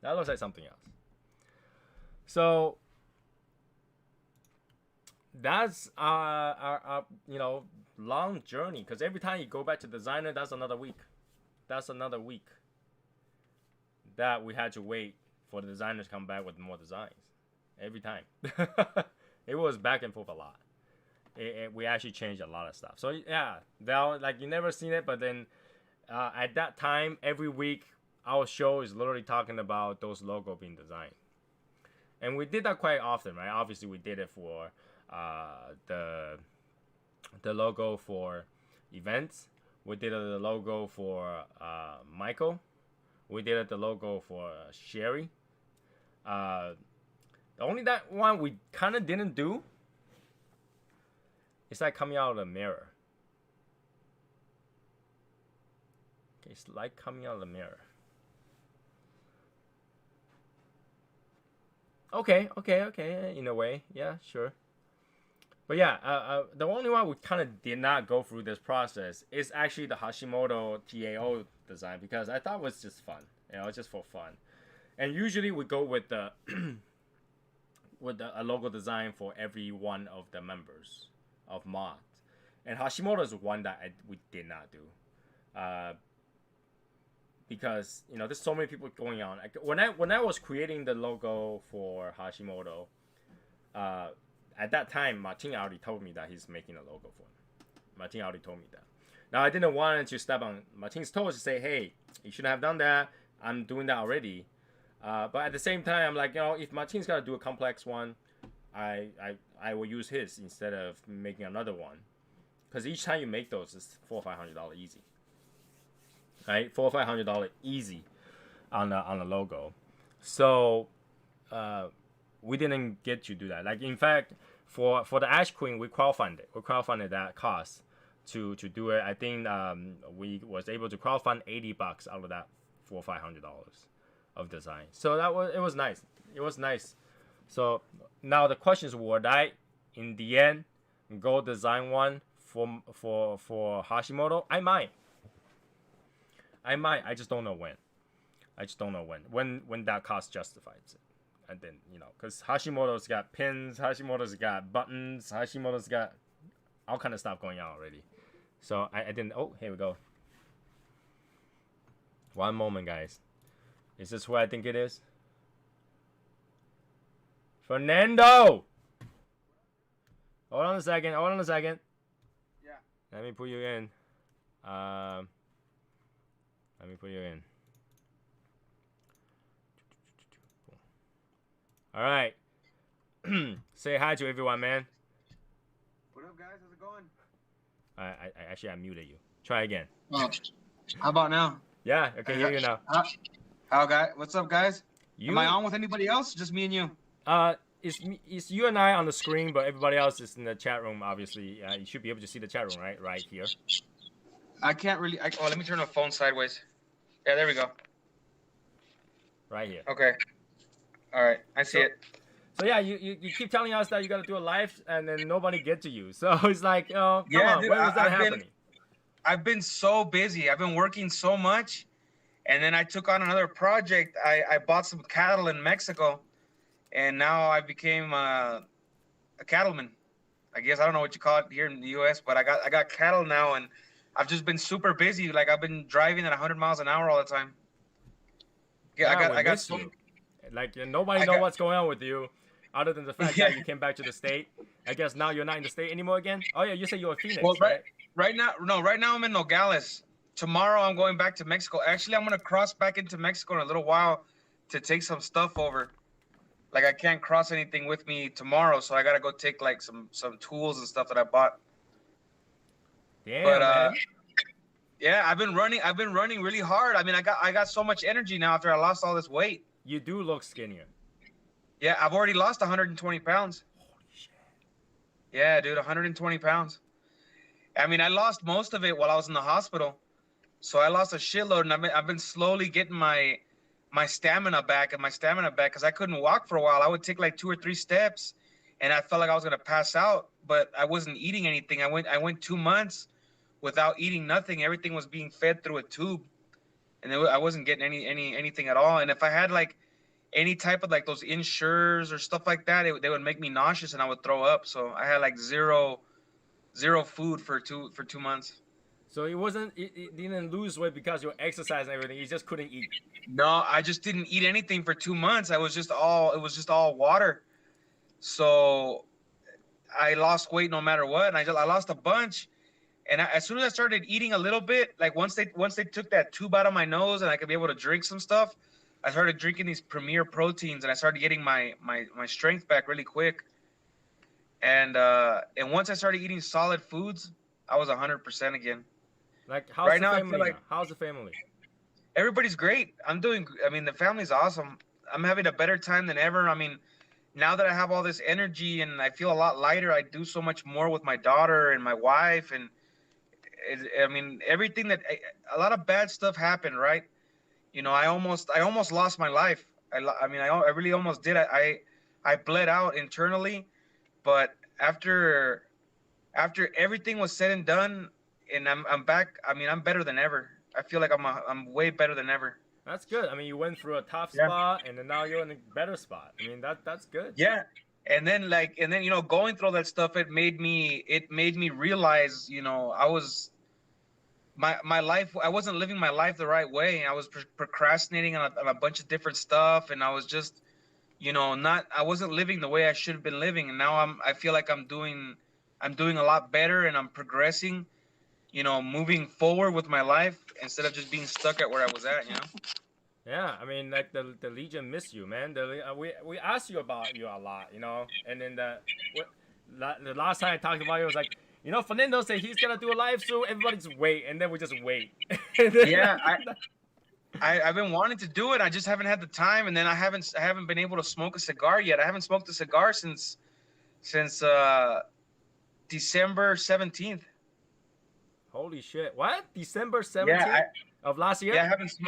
That looks like something else. So that's our long journey, because every time you go back to designer, that's another week that we had to wait for the designers to come back with more designs every time. It was back and forth a lot. We actually changed a lot of stuff. So yeah, like you never seen it, but then at that time, every week our show is literally talking about those logos being designed. And we did that quite often, right? Obviously, we did it for the logo for events. We did the logo for Michael. We did the logo for Sherry. The only that one we kind of didn't do is like coming out of the mirror. Okay, it's like coming out of the mirror. Okay, in a way, yeah, sure. But yeah, the only one we kind of did not go through this process is actually the Hashimoto TAO design, because I thought it was just fun, just for fun. And usually we go with the a logo design for every one of the members of mod, and Hashimoto is one that we did not do, because there's so many people going on. When I was creating the logo for Hashimoto, at that time Martin already told me that he's making a logo for him. Martin already told me that. Now I didn't want to step on Martin's toes to say, hey, you shouldn't have done that. I'm doing that already. But at the same time, I'm like, if Martin's got to do a complex one, I will use his instead of making another one, because each time you make those, it's $400 or $500 easy, right? $400 or $500 easy on the logo. So we didn't get to do that. Like, in fact, for the Ash Queen, we crowdfunded that cost to do it. I think we was able to crowdfund $80 out of that $400 or $500 of design. So it was nice. So now the question is, would I in the end go design one for Hashimoto? I might. I just don't know when that cost justifies it. And then because Hashimoto's got pins, Hashimoto's got buttons, Hashimoto's got all kind of stuff going on already. So I didn't. Oh, here we go. One moment, guys. Is this who I think it is? Fernando! Hold on a second. Yeah. Let me put you in. All right. Say hi to everyone, man. What up, guys? How's it going? I muted you. Try again. Oh, how about now? Yeah, I can hear you now. What's up, guys? Am I on with anybody else? Just me and you? It's you and I on the screen, but everybody else is in the chat room. Obviously, you should be able to see the chat room, right here. I can't really. Let me turn the phone sideways. Yeah, there we go. Right here. Okay. All right, I see it. So yeah, you keep telling us that you got to do a live, and then nobody get to you. So it's like, come on, dude, when was that happening? I've been so busy. I've been working so much, and then I took on another project. I bought some cattle in Mexico, and now I became a cattleman. I guess I don't know what you call it here in the U.S., but I got cattle now, and I've just been super busy. Like I've been driving at 100 miles an hour all the time. Yeah, Yeah, we I got miss so you. Like nobody I know got what's going on with you, other than the fact yeah. that you came back to the state. I guess now you're not in the state anymore again. Oh yeah, you said you're in Well, Phoenix, right? right now, no, right now I'm in Nogales. Tomorrow I'm going back to Mexico. Actually, I'm gonna cross back into Mexico in a little while to take some stuff over. Like I can't cross anything with me tomorrow, so I gotta go take like some tools and stuff that I bought. But Damn, man. yeah, I've been running really hard. I mean, I got so much energy now after I lost all this weight. You do look skinnier. Yeah, I've already lost 120 pounds. Holy shit. Yeah, dude, 120 pounds. I mean, I lost most of it while I was in the hospital. So I lost a shitload, and I've been slowly getting my stamina back because I couldn't walk for a while. I would take like 2 or 3 steps, and I felt like I was gonna pass out. But I wasn't eating anything. I went 2 months without eating nothing. Everything was being fed through a tube, and I wasn't getting anything at all. And if I had like any type of like those insures or stuff like that, they would make me nauseous, and I would throw up. So I had like zero food for 2 months. So it didn't lose weight because you were exercising and everything. You just couldn't eat. No, I just didn't eat anything for 2 months. It was just all water. So I lost weight no matter what, and I lost a bunch. And as soon as I started eating a little bit, like once they took that tube out of my nose and I could be able to drink some stuff, I started drinking these Premier proteins, and I started getting my strength back really quick. And once I started eating solid foods, I was 100% again. Like, how's Right the now, I family feel like now? How's the family? everybody's great. I mean, the family's awesome. I'm having a better time than ever. I mean, now that I have all this energy and I feel a lot lighter, I do so much more with my daughter and my wife. And I mean, a lot of bad stuff happened, right? You know, I almost lost my life. I mean, I really almost did. I bled out internally, but after everything was said and done, and I'm back. I mean, I'm better than ever. I feel like I'm way better than ever. That's good. I mean, you went through a tough Yeah. spot, and then now you're in a better spot. I mean, that's good. Yeah. And then you know, going through all that stuff, it made me realize, you know, my life, I wasn't living my life the right way. I was procrastinating on a bunch of different stuff, and I was just, you know, I wasn't living the way I should have been living. And now I feel like I'm doing a lot better, and I'm progressing, you know, moving forward with my life instead of just being stuck at where I was at, you know? Yeah, I mean, like the Legion miss you, man. We asked you about you a lot, you know, and then the last time I talked about you was like, you know, Fernando said he's gonna do a live soon. Everybody just wait, and then we just wait. Yeah, I've been wanting to do it. I just haven't had the time, and then I haven't been able to smoke a cigar yet. I haven't smoked a cigar since December 17th. Holy shit! What? December 17th of last year? Yeah,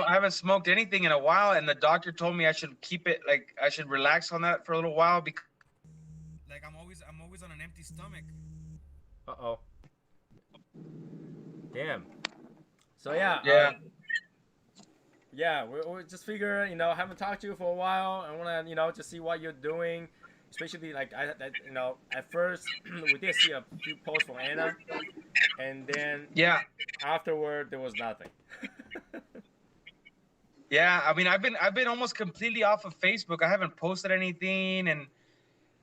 I haven't smoked anything in a while, and the doctor told me I should keep it, like I should relax on that for a little while because like I'm always on an empty stomach. Uh-oh. Damn. So yeah. Yeah. Yeah, we just figure, you know, haven't talked to you for a while. I want to, you know, just see what you're doing. Especially, like, you know, at first, we did see a few posts from Anna. And then Yeah. afterward, there was nothing. Yeah, I mean, I've been almost completely off of Facebook. I haven't posted anything, and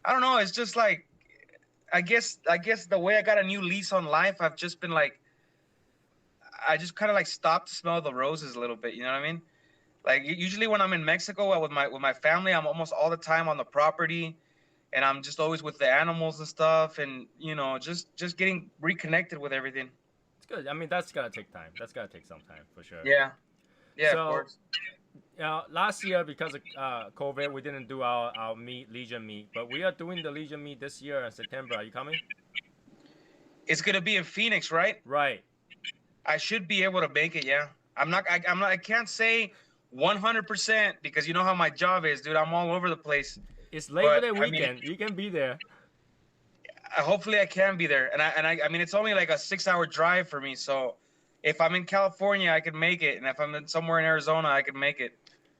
I don't know. It's just like, I guess the way I got a new lease on life, I've just been like, I just kind of like stopped to smell the roses a little bit. You know what I mean? Like usually when I'm in Mexico with my family, I'm almost all the time on the property, and I'm just always with the animals and stuff, and you know, just getting reconnected with everything. It's good. I mean, that's got to take time. That's got to take some time, for sure. Yeah. Yeah, So, of course. last year, because of COVID, we didn't do our Legion meet. But we are doing the Legion meet this year in September. Are you coming? It's gonna be in Phoenix, right? Right. I should be able to make it. Yeah. I'm not. I can't say 100% because you know how my job is, dude. I'm all over the place. It's Labor Day But, I mean- weekend. You can be there. Hopefully, I can be there. And I mean, it's only like a 6-hour drive for me. So, if I'm in California, I can make it, and if I'm somewhere in Arizona, I can make it.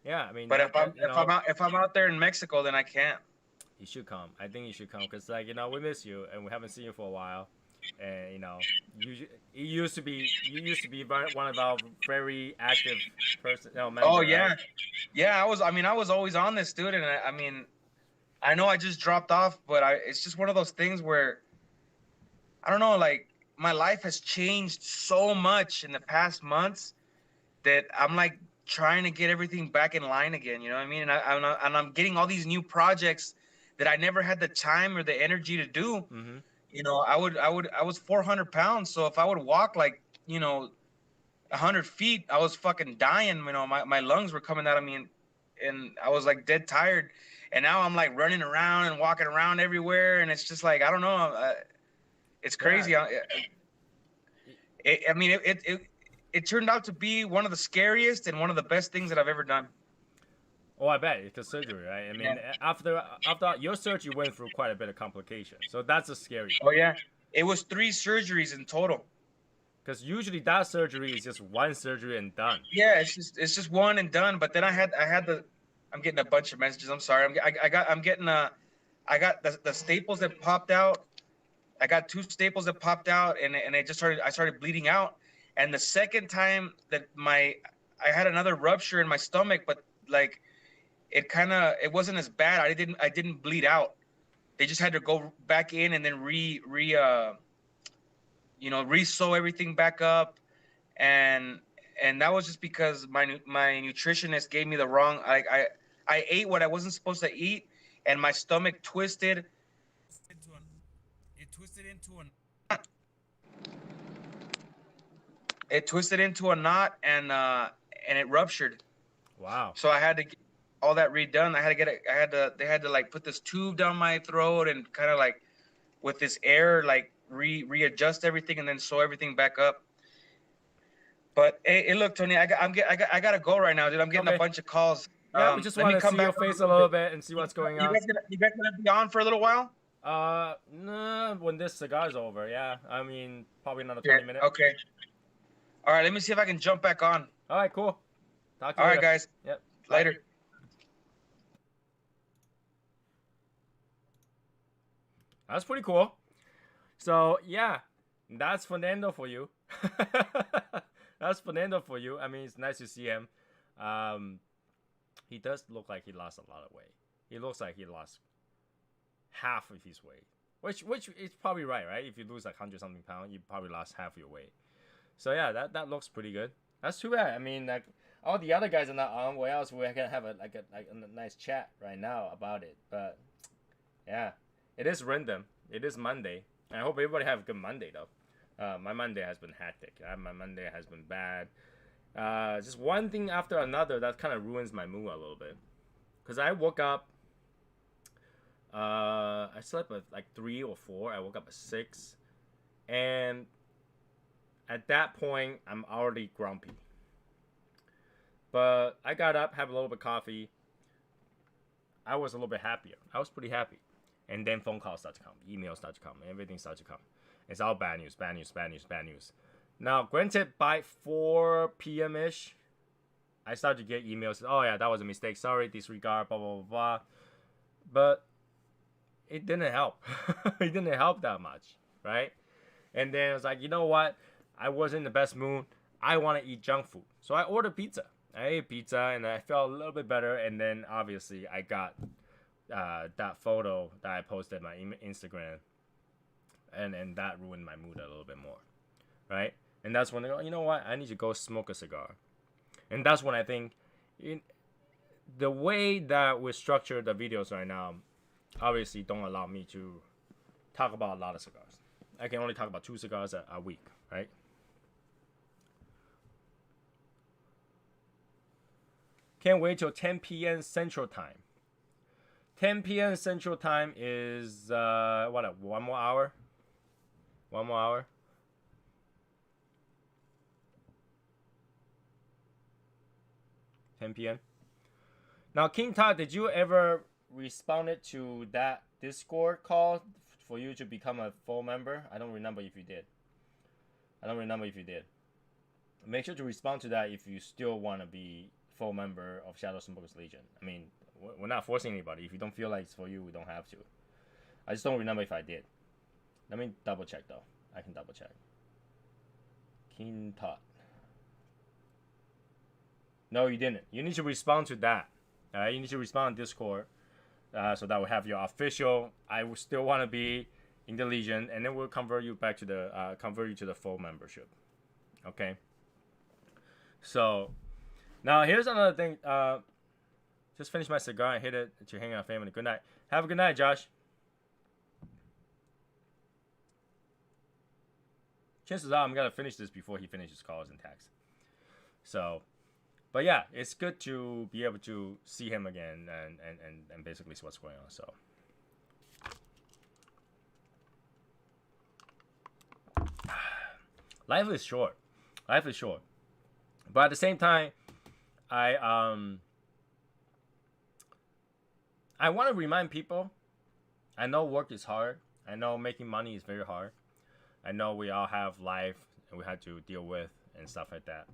Yeah, I mean. But that- you know, if I'm out there in Mexico, then I can't. You should come. I think you should come because, like, you know, we miss you and we haven't seen you for a while. And you know, you used to be one of our very active person, member, Oh yeah, right? yeah. I was always on this, dude, and I mean, I know I just dropped off, but it's just one of those things where I don't know, like my life has changed so much in the past months that I'm like trying to get everything back in line again. You know what I mean? And I'm getting all these new projects that I never had the time or the energy to do. Mm-hmm. You know, I was 400 pounds, so if I would walk like, 100 feet, I was fucking dying. You know, my lungs were coming out of me, and I was like dead tired. And now I'm like running around and walking around everywhere, and it's just like I don't know. It's crazy. Yeah. I mean, it turned out to be one of the scariest and one of the best things that I've ever done. Oh, I bet it's a surgery, right? I mean, Yeah. after your surgery, you went through quite a bit of complications, so that's a scary. Oh yeah, it was 3 surgeries in total. Because usually that surgery is just one surgery and done. Yeah, it's just one and done. But then I'm getting a bunch of messages. I'm sorry. I got the staples that popped out. I got 2 staples that popped out, and I started bleeding out. And the second time that I had another rupture in my stomach, but like it wasn't as bad. I didn't bleed out. They just had to go back in and then re-sew everything back up, and that was just because my nutritionist gave me the wrong. I ate what I wasn't supposed to eat, and my stomach twisted. It twisted into a knot. It twisted into a knot, and it ruptured. Wow. So I had to get all that redone. They had to like put this tube down my throat and kind of like with this air like readjust everything and then sew everything back up. But hey, look, Tony, I gotta go right now, dude. I'm getting Okay. a bunch of calls. Yeah, we just want to see your face a little bit and see what's going on. You guys gonna be on for a little while? Nah, when this cigar's over, yeah. I mean, probably another 20 minutes. Okay. All right, let me see if I can jump back on. All right, cool. Talk to you All later. right, guys. Yep. Later. That's pretty cool. So, yeah, that's Fernando for you. That's Fernando for you. I mean, it's nice to see him. He does look like he lost a lot of weight. He looks like he lost half of his weight, which is probably right? If you lose like 100-something pounds, you probably lost half your weight. So yeah, that looks pretty good. That's too bad. I mean, like all the other guys are not on. Where else we can have a nice chat right now about it? But yeah, it is random. It is Monday. I hope everybody have a good Monday though. My Monday has been hectic. My Monday has been bad. Just one thing after another that kind of ruins my mood a little bit. Cause I woke up. I slept at like 3 or 4. I woke up at 6, and at that point I'm already grumpy. But I got up, have a little bit of coffee. I was a little bit happier. I was pretty happy. And then phone calls start to come, emails start to come, everything starts to come. It's all bad news, bad news, bad news, bad news. Now, granted, by 4 p.m. ish, I started to get emails. Oh yeah, that was a mistake. Sorry, disregard, blah blah blah blah. But it didn't help. It didn't help that much, right? And then I was like, you know what? I wasn't in the best mood. I want to eat junk food, so I ordered pizza. I ate pizza and I felt a little bit better. And then obviously I got that photo that I posted on my Instagram, and that ruined my mood a little bit more, right? And that's when I go, you know what? I need to go smoke a cigar. And that's when I think, the way that we structure the videos right now, obviously don't allow me to talk about a lot of cigars. I can only talk about 2 cigars a week, right? Can't wait till 10 p.m. Central Time. 10 p.m. Central Time is, one more hour? 1 more hour? p.m. Now, King Todd, did you ever responded to that Discord call for you to become a full member? I don't remember if you did. Make sure to respond to that if you still want to be full member of Shadows and Books Legion. I mean, we're not forcing anybody. If you don't feel like it's for you, we don't have to. I just don't remember if I did. Let me double check though. I can double check. Keen Tot. No, you didn't. You need to respond to that. All right, you need to respond on Discord, so that we have your official. I will still want to be in the Legion, and then we'll convert you back to the full membership. Okay. So now here's another thing. Just finish my cigar and hit it to hang out, family. Good night. Have a good night, Josh. Chances are I'm gonna finish this before he finishes calls and texts. So, but yeah, it's good to be able to see him again and basically see what's going on. So, life is short. Life is short. But at the same time, I want to remind people. I know work is hard. I know making money is very hard. I know we all have life and we have to deal with and stuff like that.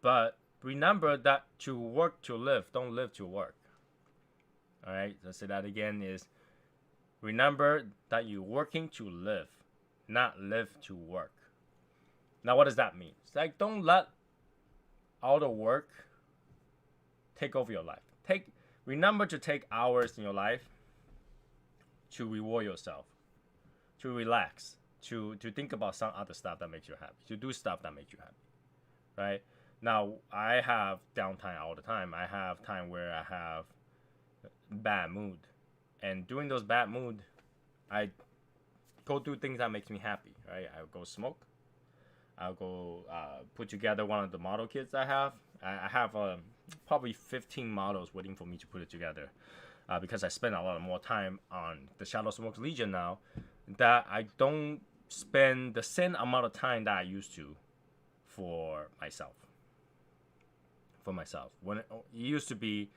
But remember that to work to live, don't live to work. All right, let's say that again is remember that you're working to live, not live to work. Now, what does that mean? It's like don't let all the work take over your life. Remember to take hours in your life to reward yourself, to relax, to think about some other stuff that makes you happy, to do stuff that makes you happy, right? Now, I have downtime all the time. I have time where I have bad mood. And during those bad mood, I go do things that makes me happy, right? I'll go smoke. I'll go put together one of the model kits I have. I have probably 15 models waiting for me to put it together because I spend a lot more time on the Shadow Smoke Legion now that I don't spend the same amount of time that I used to for myself. When it used to be,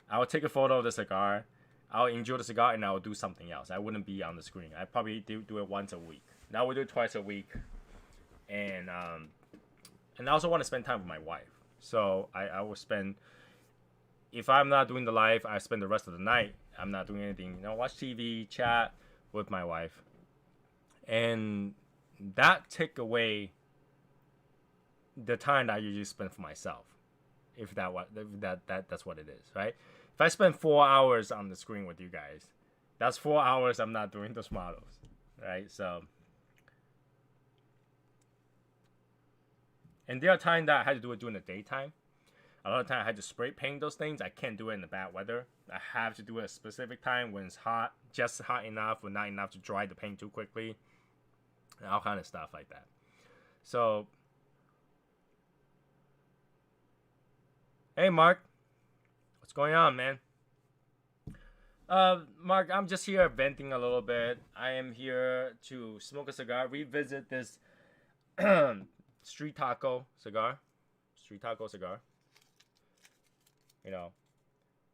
I would take a photo of the cigar, I'll enjoy the cigar, and I would do something else. I wouldn't be on the screen. I probably do it once a week. Now we do it twice a week, and I also want to spend time with my wife. So I will spend, if I'm not doing the live, I spend the rest of the night. I'm not doing anything. Watch TV, chat with my wife, and that take away the time that I usually spend for myself. If that's what it is, right? If I spend 4 hours on the screen with you guys, that's 4 hours I'm not doing those models, right? So, and there are times that I had to do it during the daytime. A lot of times I had to spray paint those things. I can't do it in the bad weather. I have to do it at a specific time when it's hot, just hot enough, but not enough to dry the paint too quickly, and all kind of stuff like that. So, hey, Mark. What's going on, man? Mark, I'm just here venting a little bit. I am here to smoke a cigar, revisit this street taco cigar.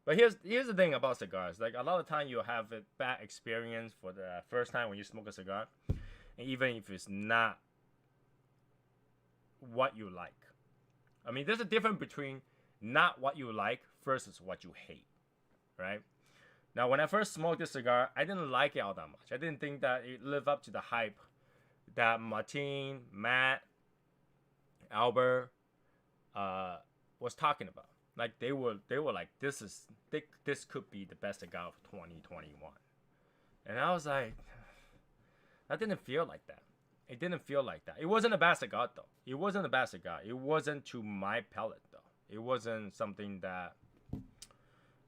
But here's the thing about cigars. Like, a lot of time you'll have a bad experience for the first time when you smoke a cigar. And even if it's not what you like. I mean, there's a difference between not what you like versus what you hate, right? Now, when I first smoked this cigar, I didn't like it all that much. I didn't think that it lived up to the hype that Martin, Matt, Albert was talking about. Like, they were like, this could be the best cigar of 2021. And I was like, that didn't feel like that. It didn't feel like that. It wasn't a bad cigar, though. It wasn't a bad cigar. It wasn't to my palate, though. It wasn't something that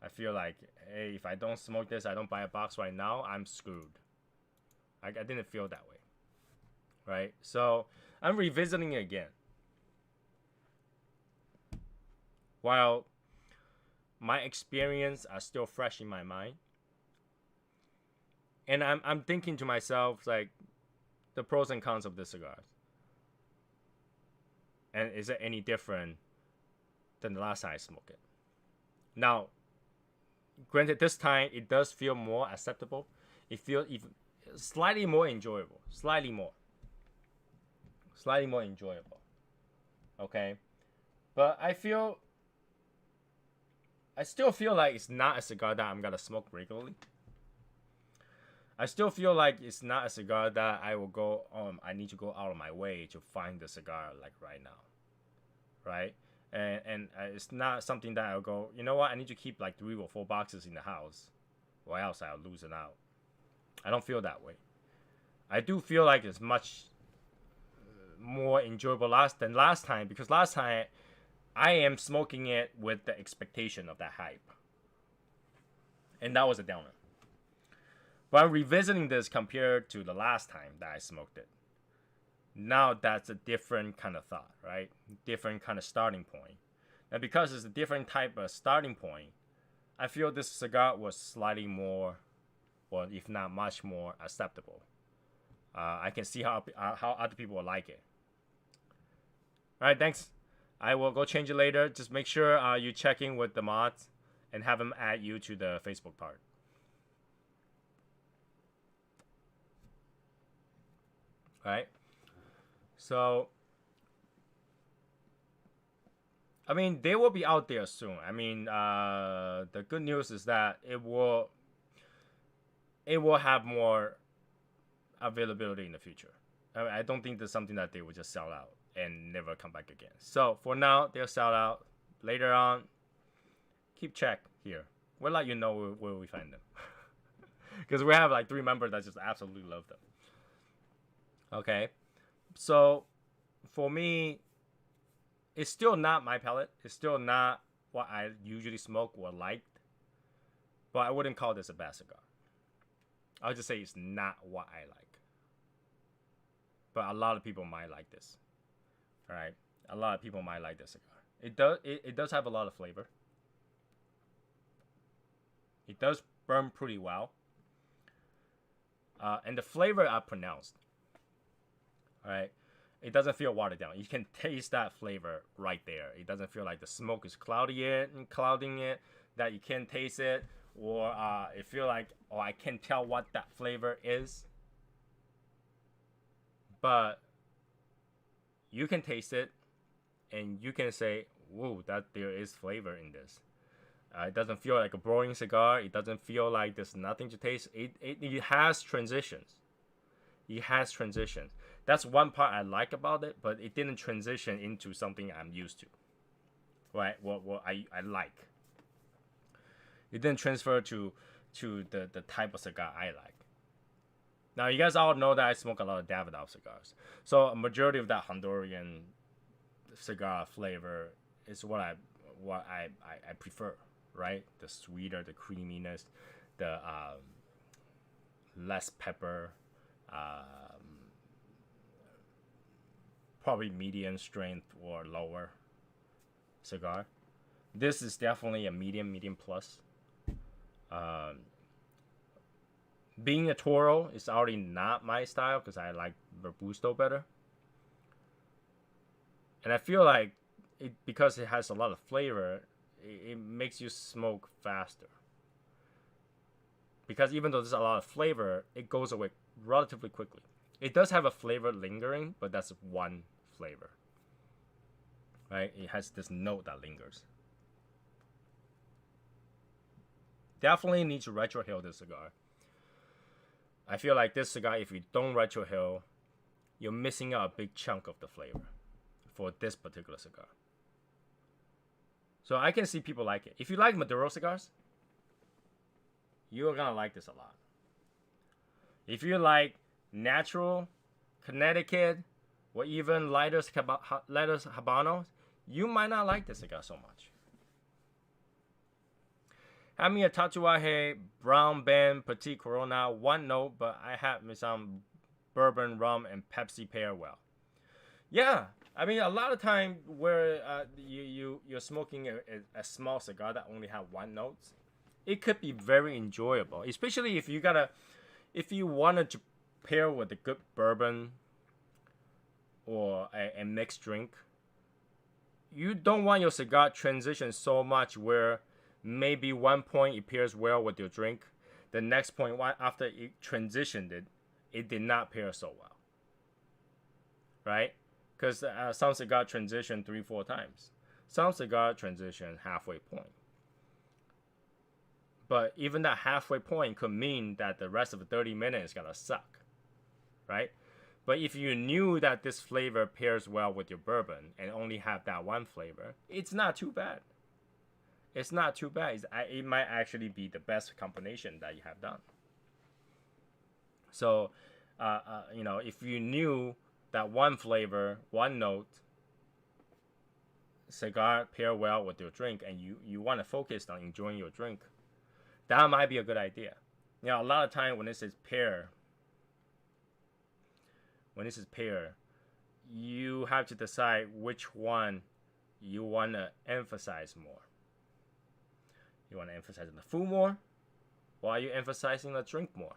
I feel like, hey, if I don't smoke this, I don't buy a box right now, I'm screwed. I didn't feel that way, right? So I'm revisiting it again. While my experience are still fresh in my mind, and I'm thinking to myself, like, the pros and cons of this cigars. And is it any different than the last time I smoked it? Now, granted, this time it does feel more acceptable. It feels even slightly more enjoyable. Slightly more enjoyable. Okay? But I feel I still feel like it's not a cigar that I'm gonna smoke regularly. I still feel like it's not a cigar that I will go. I need to go out of my way to find the cigar like right now, right? And it's not something that I'll go. You know what? I need to keep like 3 or 4 boxes in the house, or else I'll lose it out. I don't feel that way. I do feel like it's much more enjoyable than last time, because last time I am smoking it with the expectation of that hype, and that was a downer. But I'm revisiting this compared to the last time that I smoked it. Now that's a different kind of thought, right? Different kind of starting point. And because it's a different type of starting point, I feel this cigar was slightly more, or if not much more, acceptable. I can see how other people will like it. All right, thanks. I will go change it later. Just make sure you check in with the mods and have them add you to the Facebook part. All right. So, I mean, they will be out there soon. I mean, the good news is that it will have more availability in the future. I don't think there's something that they will just sell out and never come back again. So for now, they'll sell out. Later on, keep check here. We'll let you know where we find them. Because we have like 3 members that just absolutely love them. Okay, so for me, it's still not my palate. It's still not what I usually smoke or liked. But I wouldn't call this a bad cigar. I'll just say it's not what I like. But a lot of people might like this. All right, a lot of people might like this cigar. It does have a lot of flavor. It does burn pretty well. And the flavor are pronounced. All right, it doesn't feel watered down. You can taste that flavor right there. It doesn't feel like the smoke is clouding it, that you can't taste it, or it feel like, oh, I can't tell what that flavor is. But you can taste it, and you can say, whoa, that there is flavor in this. It doesn't feel like a boring cigar. It doesn't feel like there's nothing to taste. It has transitions. It has transitions. That's one part I like about it, but it didn't transition into something I'm used to. Right? What I like. It didn't transfer to the type of cigar I like. Now, you guys all know that I smoke a lot of Davidoff cigars. So a majority of that Honduran cigar flavor is what I prefer, right? The sweeter, the creaminess, the less pepper, probably medium strength or lower cigar. This is definitely a medium plus. Being a Toro is already not my style because I like Robusto better. And I feel like because it has a lot of flavor, it makes you smoke faster. Because even though there's a lot of flavor, it goes away relatively quickly. It does have a flavor lingering, but that's one flavor. Right? It has this note that lingers. Definitely need to retrohale this cigar. I feel like this cigar, if you don't retrohale, you're missing out a big chunk of the flavor for this particular cigar. So I can see people like it. If you like Maduro cigars, you're gonna like this a lot. If you like natural, Connecticut, or even lighter Habanos, you might not like this cigar so much. Have me a Tatuaje Brown Band Petit Corona, 1 note, but I have me some bourbon, rum, and Pepsi pair well. Yeah, I mean, a lot of time where you're smoking a small cigar that only have 1 note, it could be very enjoyable, especially if you wanted to pair with a good bourbon or a mixed drink. You don't want your cigar transition so much where maybe one point it pairs well with your drink, the next point after it transitioned it did not pair so well, right? Because some cigar transition 3-4 times, some cigar transition halfway point. But even that halfway point could mean that the rest of the 30 minutes is gonna suck, right? But if you knew that this flavor pairs well with your bourbon and only have that one flavor, it's not too bad. It's not too bad. It might actually be the best combination that you have done. So, if you knew that one flavor, one note, cigar pair well with your drink, and you want to focus on enjoying your drink, that might be a good idea. A lot of time when this is pair, you have to decide which one you want to emphasize more. You want to emphasize the food more, or are you emphasizing the drink more?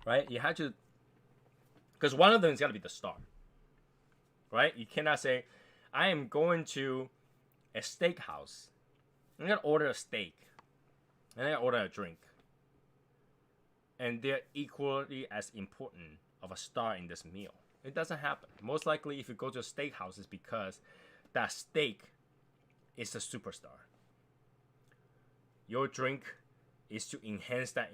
Right? You have to, because one of them is got to be the star. Right? You cannot say, I am going to a steakhouse. I'm going to order a steak. And then I order a drink. And they're equally as important of a star in this meal. It doesn't happen. Most likely, if you go to a steakhouse, it's because that steak is the superstar. Your drink is to enhance that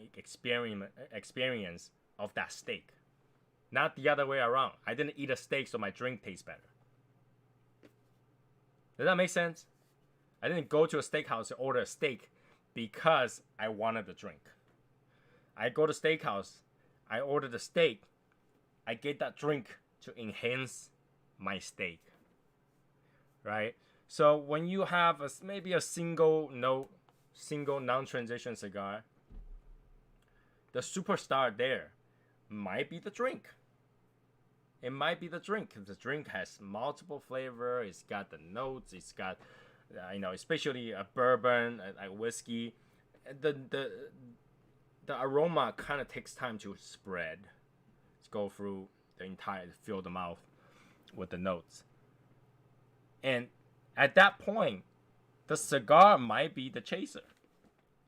experience of that steak. Not the other way around. I didn't eat a steak so my drink tastes better. Does that make sense? I didn't go to a steakhouse to order a steak because I wanted the drink. I go to steakhouse, I order the steak, I get that drink to enhance my steak. Right? So when you have maybe a single non-transition cigar, the superstar there might be the drink. It might be the drink. The drink has multiple flavor. It's got the notes. It's got, especially a bourbon, a whiskey. The aroma kind of takes time to spread. To go through the entire, fill the mouth with the notes. And at that point, the cigar might be the chaser.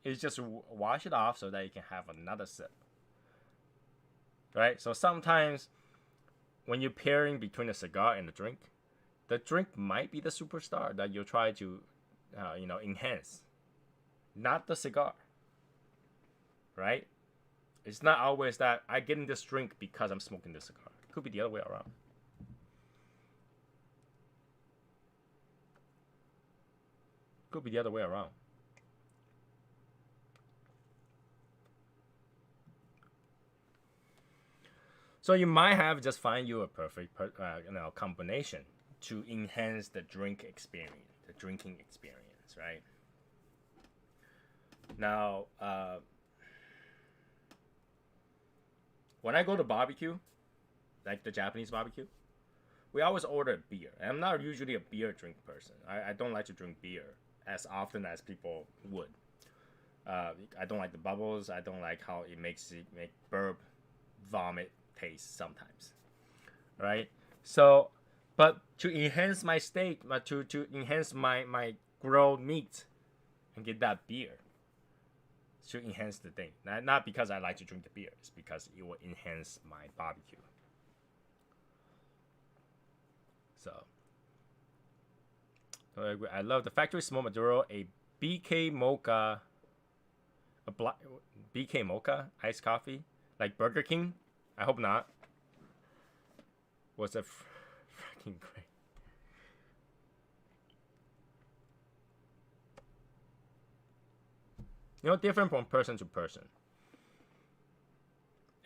It's just wash it off so that you can have another sip. Right? So sometimes when you're pairing between a cigar and the drink might be the superstar that you try to, enhance. Not the cigar. Right? It's not always that I get in this drink because I'm smoking this cigar. It could be the other way around. Could be the other way around. So you might have just find you a perfect combination to enhance the drinking experience, right? Now, when I go to barbecue, like the Japanese barbecue, we always order beer. And I'm not usually a beer drink person. I don't like to drink beer as often as people would. I don't like the bubbles. I don't like how it makes burp, vomit taste sometimes, right? So, but to enhance my steak, to enhance my grilled meat, and get that beer, to enhance the thing. Not because I like to drink the beer. It's because it will enhance my barbecue. So, I love the Factory Smoke Maduro, a BK Mocha, BK Mocha iced coffee, like Burger King. I hope not. Was a freaking great. Different from person to person.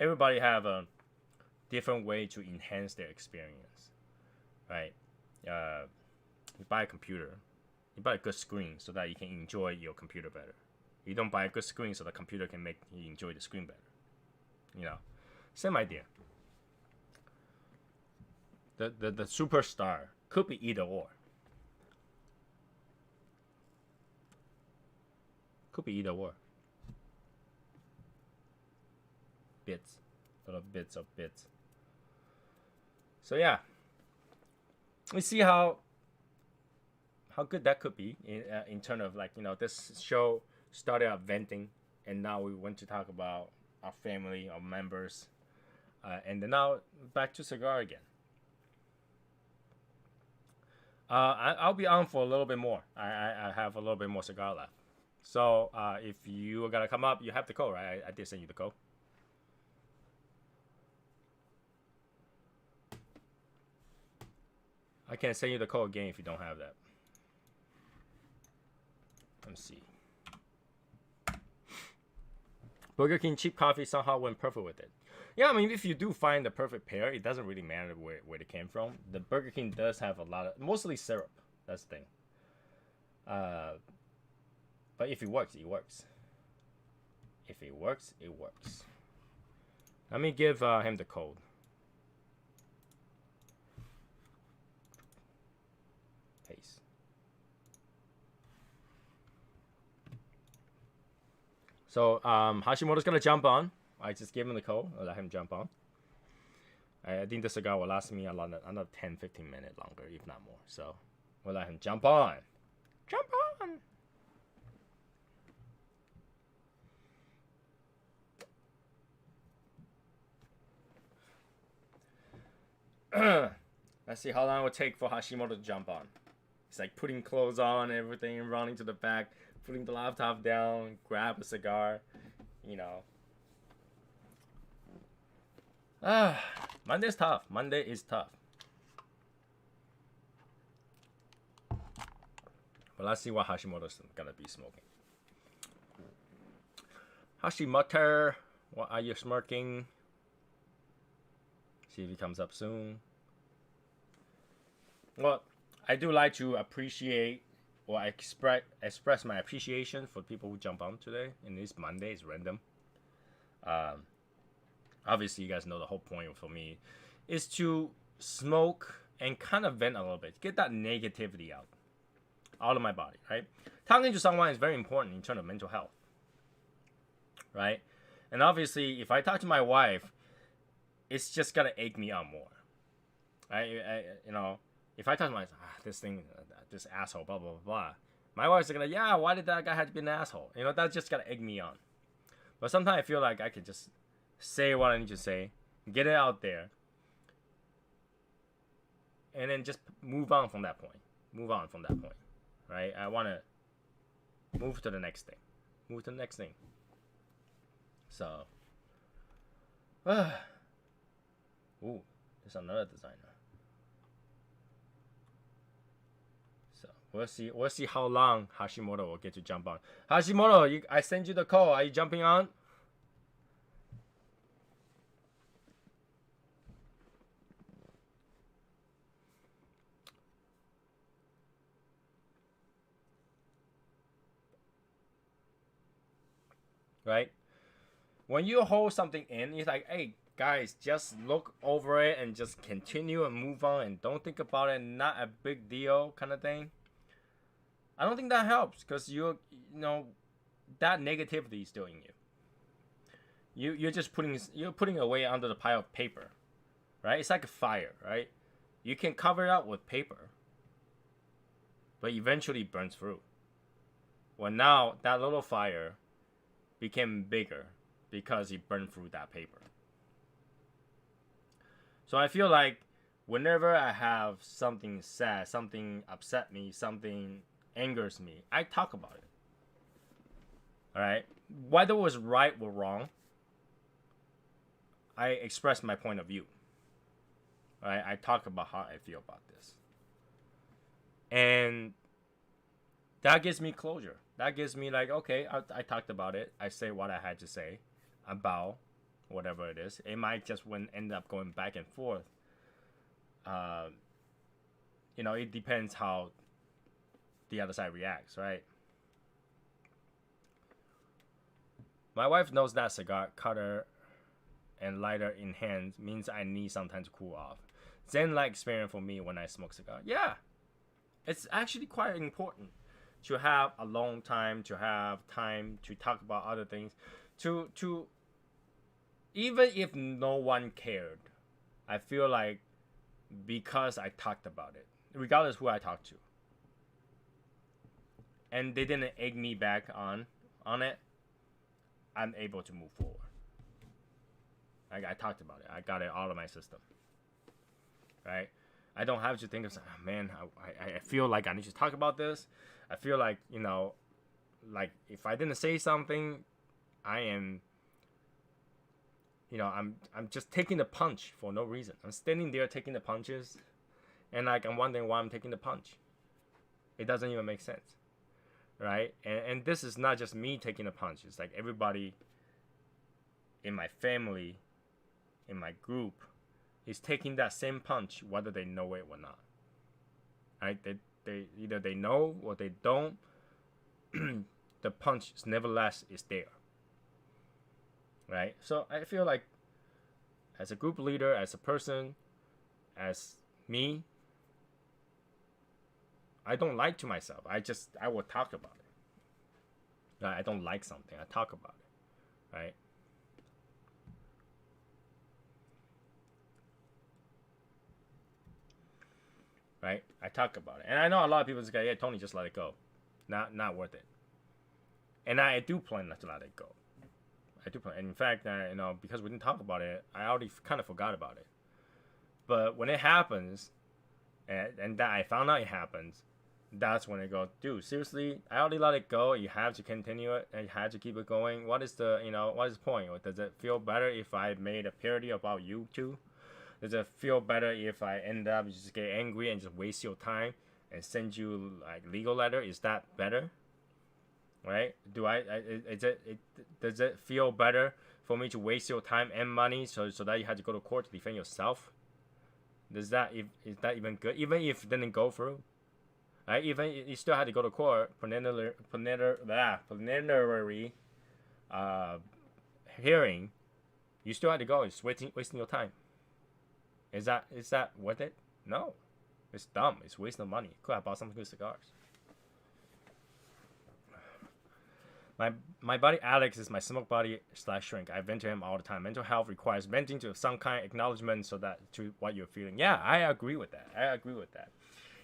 Everybody have a different way to enhance their experience, right? You buy a computer, you buy a good screen so that you can enjoy your computer better. You don't buy a good screen so the computer can make you enjoy the screen better. Same idea. The superstar could be either or. Could be either or. Bits. Little bits of bits. So yeah. We see how good that could be in terms of this show started out venting, and now we want to talk about our family, our members, and then now back to cigar again. I'll be on for a little bit more. I have a little bit more cigar left. So if you are gonna come up, you have the code, right? I did send you the code. I can't send you the code again if you don't have that. Let me see. Burger King cheap coffee somehow went perfect with it. Yeah, I mean, if you do find the perfect pair, it doesn't really matter where it came from. The Burger King does have a lot of, mostly syrup. That's the thing. But if it works, it works. If it works, it works. Let me give him the code. Paste. So Hashimoto's gonna jump on. I just gave him the code. I'll let him jump on. I think the cigar will last me another 10-15 minutes longer, if not more. So we'll let him jump on. Jump on. Let's see how long it will take for Hashimoto to jump on. It's like putting clothes on, everything, running to the back, putting the laptop down, grab a cigar, you know. Monday's tough. Monday is tough. But let's see what Hashimoto's gonna be smoking. Hashimoto, what are you smoking? See if he comes up soon. Well, I do like to appreciate or express my appreciation for people who jump on today. And this Monday is random. Obviously, you guys know the whole point for me is to smoke and kind of vent a little bit, get that negativity out of my body, right? Talking to someone is very important in terms of mental health, right? And obviously, if I talk to my wife, it's just gonna egg me on more, right? You know, if I talk to myself, this thing, this asshole, blah blah blah blah, my wife's gonna, yeah, why did that guy have to be an asshole? You know, that's just gonna egg me on. But sometimes I feel like I could just say what I need to say, get it out there, and then just move on from that point. Right? I want to move to the next thing. So, ooh, there's another designer. So we'll see how long Hashimoto will get to jump on. Hashimoto, I sent you the call. Are you jumping on? Right? When you hold something in, it's like, hey, guys, just look over it and just continue and move on and don't think about it. Not a big deal kind of thing. I don't think that helps because you know, that negativity is still in you. You're just putting away under the pile of paper, right? It's like a fire, right? You can cover it up with paper, but eventually it burns through. Well, now that little fire became bigger because it burned through that paper. So I feel like whenever I have something sad, something upset me, something angers me, I talk about it. Alright? Whether it was right or wrong, I express my point of view. Alright? I talk about how I feel about this. And that gives me closure. That gives me like, okay, I talked about it. I say what I had to say about whatever it is. It might just end up going back and forth. You know, it depends how the other side reacts, right? My wife knows that cigar cutter and lighter in hand means I need some time to cool off. Zen-like experience for me when I smoke cigar. Yeah, it's actually quite important to have a long time, to have time to talk about other things, to even if no one cared, I feel like because I talked about it, regardless who I talked to, and they didn't egg me back on it, I'm able to move forward. I talked about it. I got it out of my system, right? I don't have to think of, oh, man, I feel like I need to talk about this. I feel like, like if I didn't say something, I am, I'm just taking the punch for no reason. I'm standing there taking the punches, and like I'm wondering why I'm taking the punch. It doesn't even make sense, right? And this is not just me taking the punch. It's like everybody in my family, in my group, is taking that same punch, whether they know it or not. Right? They either they know or they don't. The punch, nevertheless, is there. Right? So I feel like, as a group leader, as a person, as me, I don't lie to myself. I will talk about it. Right? I don't like something, I talk about it. Right? Right? I talk about it. And I know a lot of people say, yeah, Tony, just let it go. Not worth it. And I do plan not to let it go. I do plan. And in fact, because we didn't talk about it, I already kind of forgot about it. But when it happens, and that I found out it happens, that's when I go, dude, seriously, I already let it go. You have to continue it, and you have to keep it going. What is the point? Or does it feel better if I made a parody about you two? Does it feel better if I end up just get angry and just waste your time and send you like legal letter? Is that better? Right? Does it feel better for me to waste your time and money so that you had to go to court to defend yourself? Is that even good? Even if it didn't go through, right? Even you still had to go to court, preliminary hearing, you still had to go. It's wasting your time. Is that worth it? No. It's dumb. It's wasting of money. Could have bought some good cigars. My buddy Alex is my smoke buddy / shrink. I vent to him all the time. Mental health requires venting to some kind of acknowledgement so that to what you're feeling. Yeah, I agree with that.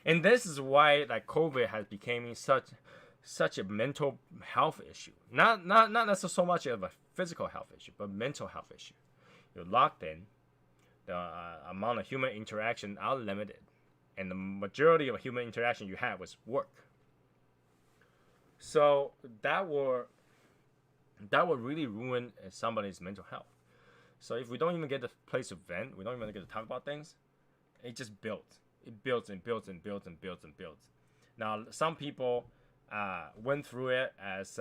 And this is why like COVID has become such a mental health issue. Not necessarily so much of a physical health issue, but mental health issue. You're locked in. The amount of human interaction are limited, and the majority of human interaction you have was work. So that will really ruin somebody's mental health. So if we don't even get the place to vent, we don't even get to talk about things, it just builds. It builds and builds and builds and builds and builds. Now some people went through it as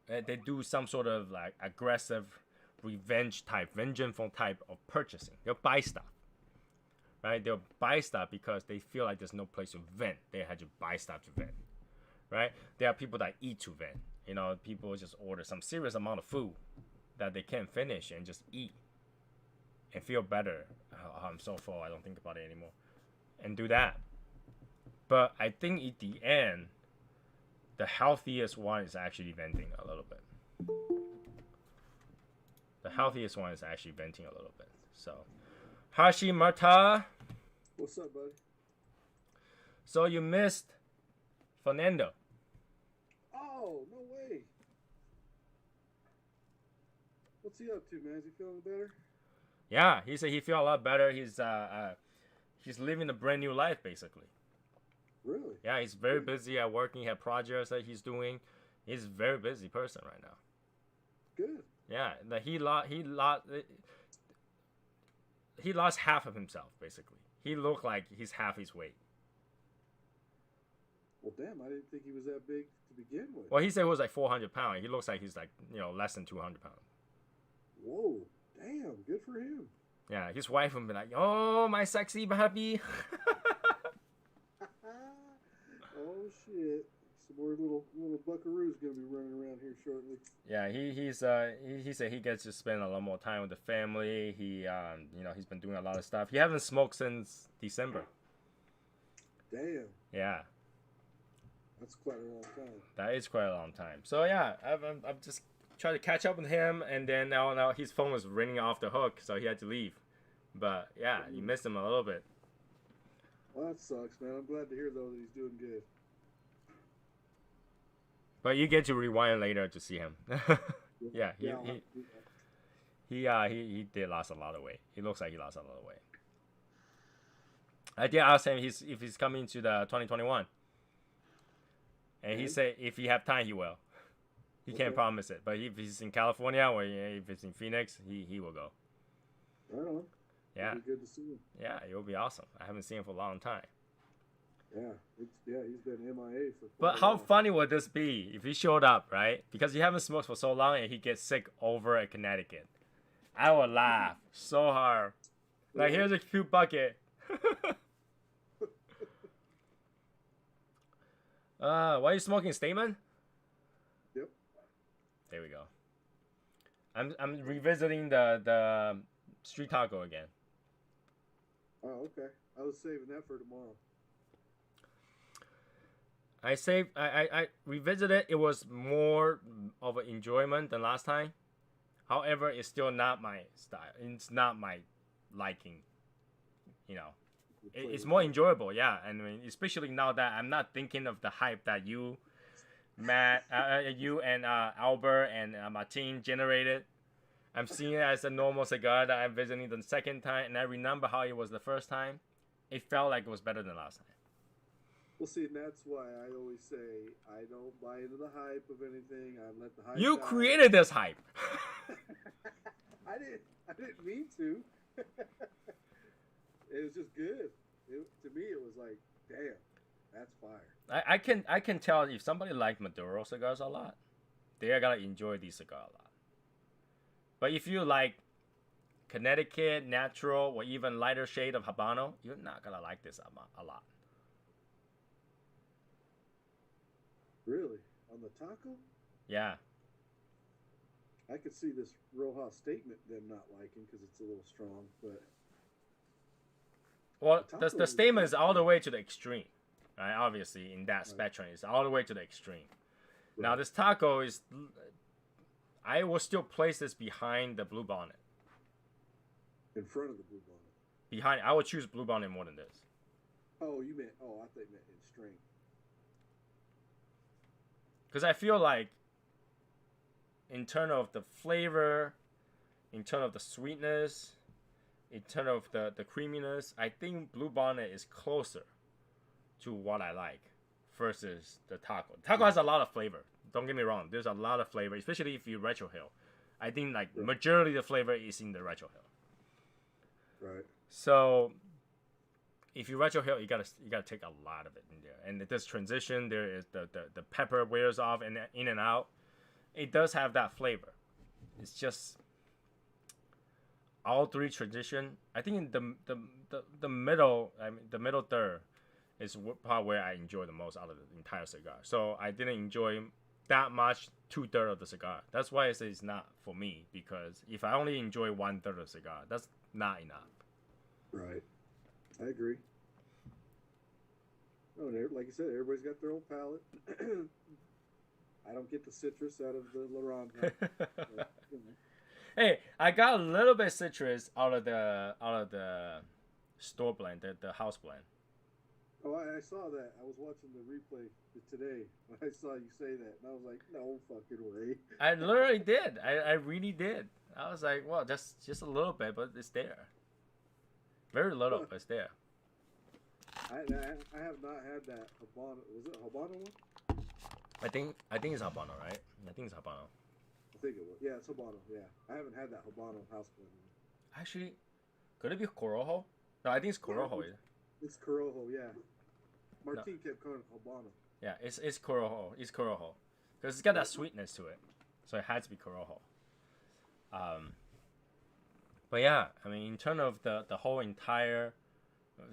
they do some sort of like aggressive vengeful type of purchasing. They'll buy stuff. Right? They'll buy stuff because they feel like there's no place to vent. They had to buy stuff to vent. Right? There are people that eat to vent. People just order some serious amount of food that they can't finish and just eat and feel better. Oh, I'm so full, I don't think about it anymore. And do that. But I think at the end, the healthiest one is actually venting a little bit. The healthiest one is actually venting a little bit. So, Hashimata. What's up, buddy? So you missed Fernando. Oh, no way. What's he up to, man? Is he feeling better? Yeah, he said he felt a lot better. He's living a brand new life, basically. Really? Yeah, he's very busy at working. He had projects that he's doing. He's a very busy person right now. Good. Yeah, he lost half of himself, basically. He looked like he's half his weight. Well, damn, I didn't think he was that big to begin with. Well, he said it was like 400 pounds. He looks like he's like, less than 200 pounds. Whoa, damn, good for him. Yeah, his wife would be like, oh, my sexy baby. Oh, shit. Some more little buckaroos going to be running around here shortly. Yeah, he said he gets to spend a lot more time with the family. He's been doing a lot of stuff. He hasn't smoked since December. Damn. Yeah. That's quite a long time. That is quite a long time. So yeah, I'm just trying to catch up with him, and then now his phone was ringing off the hook, so he had to leave. But yeah, you missed him a little bit. Well, that sucks, man. I'm glad to hear though that he's doing good. But you get to rewind later to see him. Yeah, He did lost a lot of weight. He looks like he lost a lot of weight. I did ask him if he's coming to the 2021, and he said if he have time he will. He can't promise it, but if he's in California or if it's in Phoenix, he will go. Right on. Yeah. It'll be good to see him. Yeah, it will be awesome. I haven't seen him for a long time. Yeah, he's been MIA for. But how funny would this be if he showed up, right? Because he haven't smoked for so long and he gets sick over at Connecticut. I would laugh so hard. Like, here's a cute bucket. Why are you smoking, Stamen? Yep. There we go. I'm revisiting the street taco again. Oh, okay. I was saving that for tomorrow. I revisited. It was more of an enjoyment than last time. However, it's still not my style. It's not my liking. You know, it's more enjoyable. Yeah, and I mean, especially now that I'm not thinking of the hype that you, Matt, you and Albert and Martin generated. I'm seeing it as a normal cigar that I'm visiting the second time, and I remember how it was the first time. It felt like it was better than last time. Well, see, and that's why I always say I don't buy into the hype of anything. I let the hype. You die. created this hype. I didn't mean to. It was just good. To me, it was like, damn, that's fire. I can tell if somebody likes Maduro cigars a lot, they are gonna enjoy these cigars a lot. But if you like Connecticut, natural, or even lighter shade of Habano, you're not gonna like this a lot. Really? On the taco? Yeah. I could see this Rojas statement them not liking because it's a little strong, but Well, taco the is statement is all the way to the extreme, right? Obviously, in that spectrum, it's all the way to the extreme. Now, this taco is, I will still place this behind the Blue Bonnet. in front of the Blue Bonnet. Behind, I would choose Blue Bonnet more than this. Oh, you meant? Oh, I thought you meant in strength. Because I feel like, in terms of the flavor, in terms of the sweetness, in terms of the creaminess, I think Blue Bonnet is closer to what I like versus the taco. Taco has a lot of flavor. Don't get me wrong. There's a lot of flavor, especially if you retro hill. I think like majority of the flavor is in the retro hill. Right. So if you retro hill, you gotta take a lot of it in there. And this transition, there is the pepper wears off and in and out. It does have that flavor. It's just all three transition. I think in the middle, I mean the middle third is part where I enjoy the most out of the entire cigar. So I didn't enjoy that much 2/3 of the cigar. That's why I say it's not for me, because if I only enjoy 1/3 of the cigar, that's not enough. Right. I agree. Oh, and like you said, everybody's got their own palate. I don't get the citrus out of the Laurent. Hey, I got a little bit citrus out of the store blend, the house blend. Oh, I saw that. I was watching the replay today when I saw you say that, and I was like, no fucking way. I literally did. I really did. I was like, well, just a little bit, but it's there. Very little, but it's there. I have not had that Habano. Was it Habano one? I think it's Habano, right? I think it's Habano. I think it was. Yeah, it's Habano. Yeah, I haven't had that Habano house blend. Actually, could it be Corojo? No, I think it's Corojo. It's Corojo, yeah. Martin kept calling it Habano. Yeah, it's Corojo. It's Corojo. Because it's got that sweetness to it. So it has to be Corojo. But yeah, I mean, in terms of the whole entire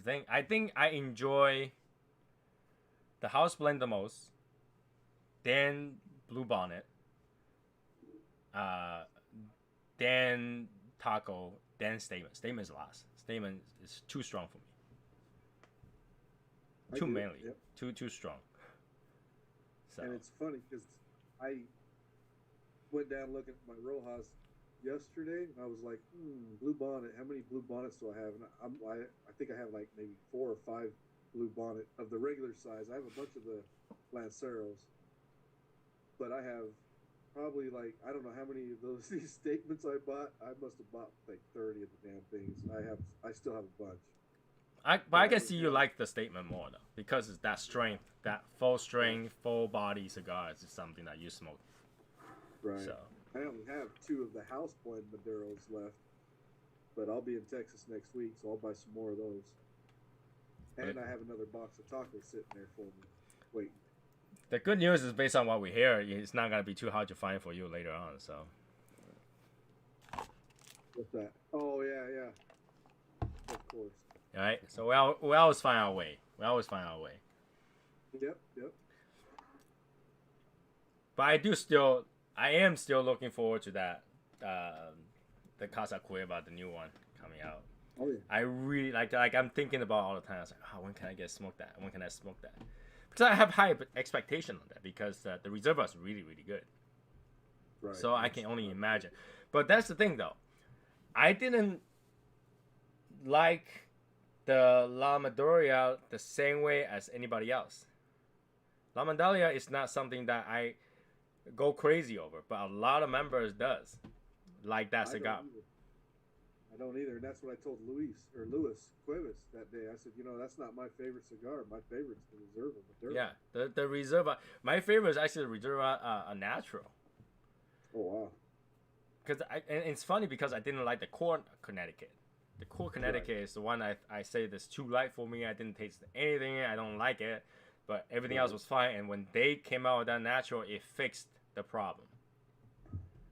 thing, I think I enjoy the house blend the most, then Blue Bonnet, then Taco, then Statement. Statement is last. Statement is too strong for me. Too manly. Yep. Too strong. So. And it's funny because I went down looking at my Rojas yesterday, and I was like, Blue Bonnet. How many Blue Bonnets do I have? And I think I have like maybe 4 or 5 Blue Bonnet of the regular size. I have a bunch of the Lanceros, but I have probably like I don't know how many of those these statements I bought. I must have bought like 30 of the damn things. I still have a bunch. But I can see you like the statement more though, because it's that strength, that full strength, full body cigars is something that you smoke. Right. So I only have 2 of the house blend Maduros left, but I'll be in Texas next week, so I'll buy some more of those. And I have another box of tacos sitting there for me. Wait. the good news is, based on what we hear, it's not gonna be too hard to find for you later on. So. What's that? Oh yeah. Of course. All right. So we always find our way. We always find our way. Yep. But I am still looking forward to that, the Casa Cueva, the new one coming out. Oh yeah. I really like I'm thinking about all the time. I was like, oh, when can I get smoke that? When can I smoke that? Because I have high expectation on that, because the Reserva is really, really good. Right. So I can only imagine. But that's the thing though. I didn't like the La Madoria the same way as anybody else. La Mandalia is not something that I go crazy over, but a lot of members does like that cigar. I don't either. And that's what I told Louis Cuevas that day. I said, that's not my favorite cigar. My favorite's the Reserva Maduro. Yeah, the Reserva. My favorite is actually the Reserva a Natural. Oh wow. And it's funny because I didn't like the Core Connecticut. The Core Connecticut is the one I say that's too light for me. I didn't taste anything. I don't like it. But everything else was fine. And when they came out with that Natural, it fixed the problem.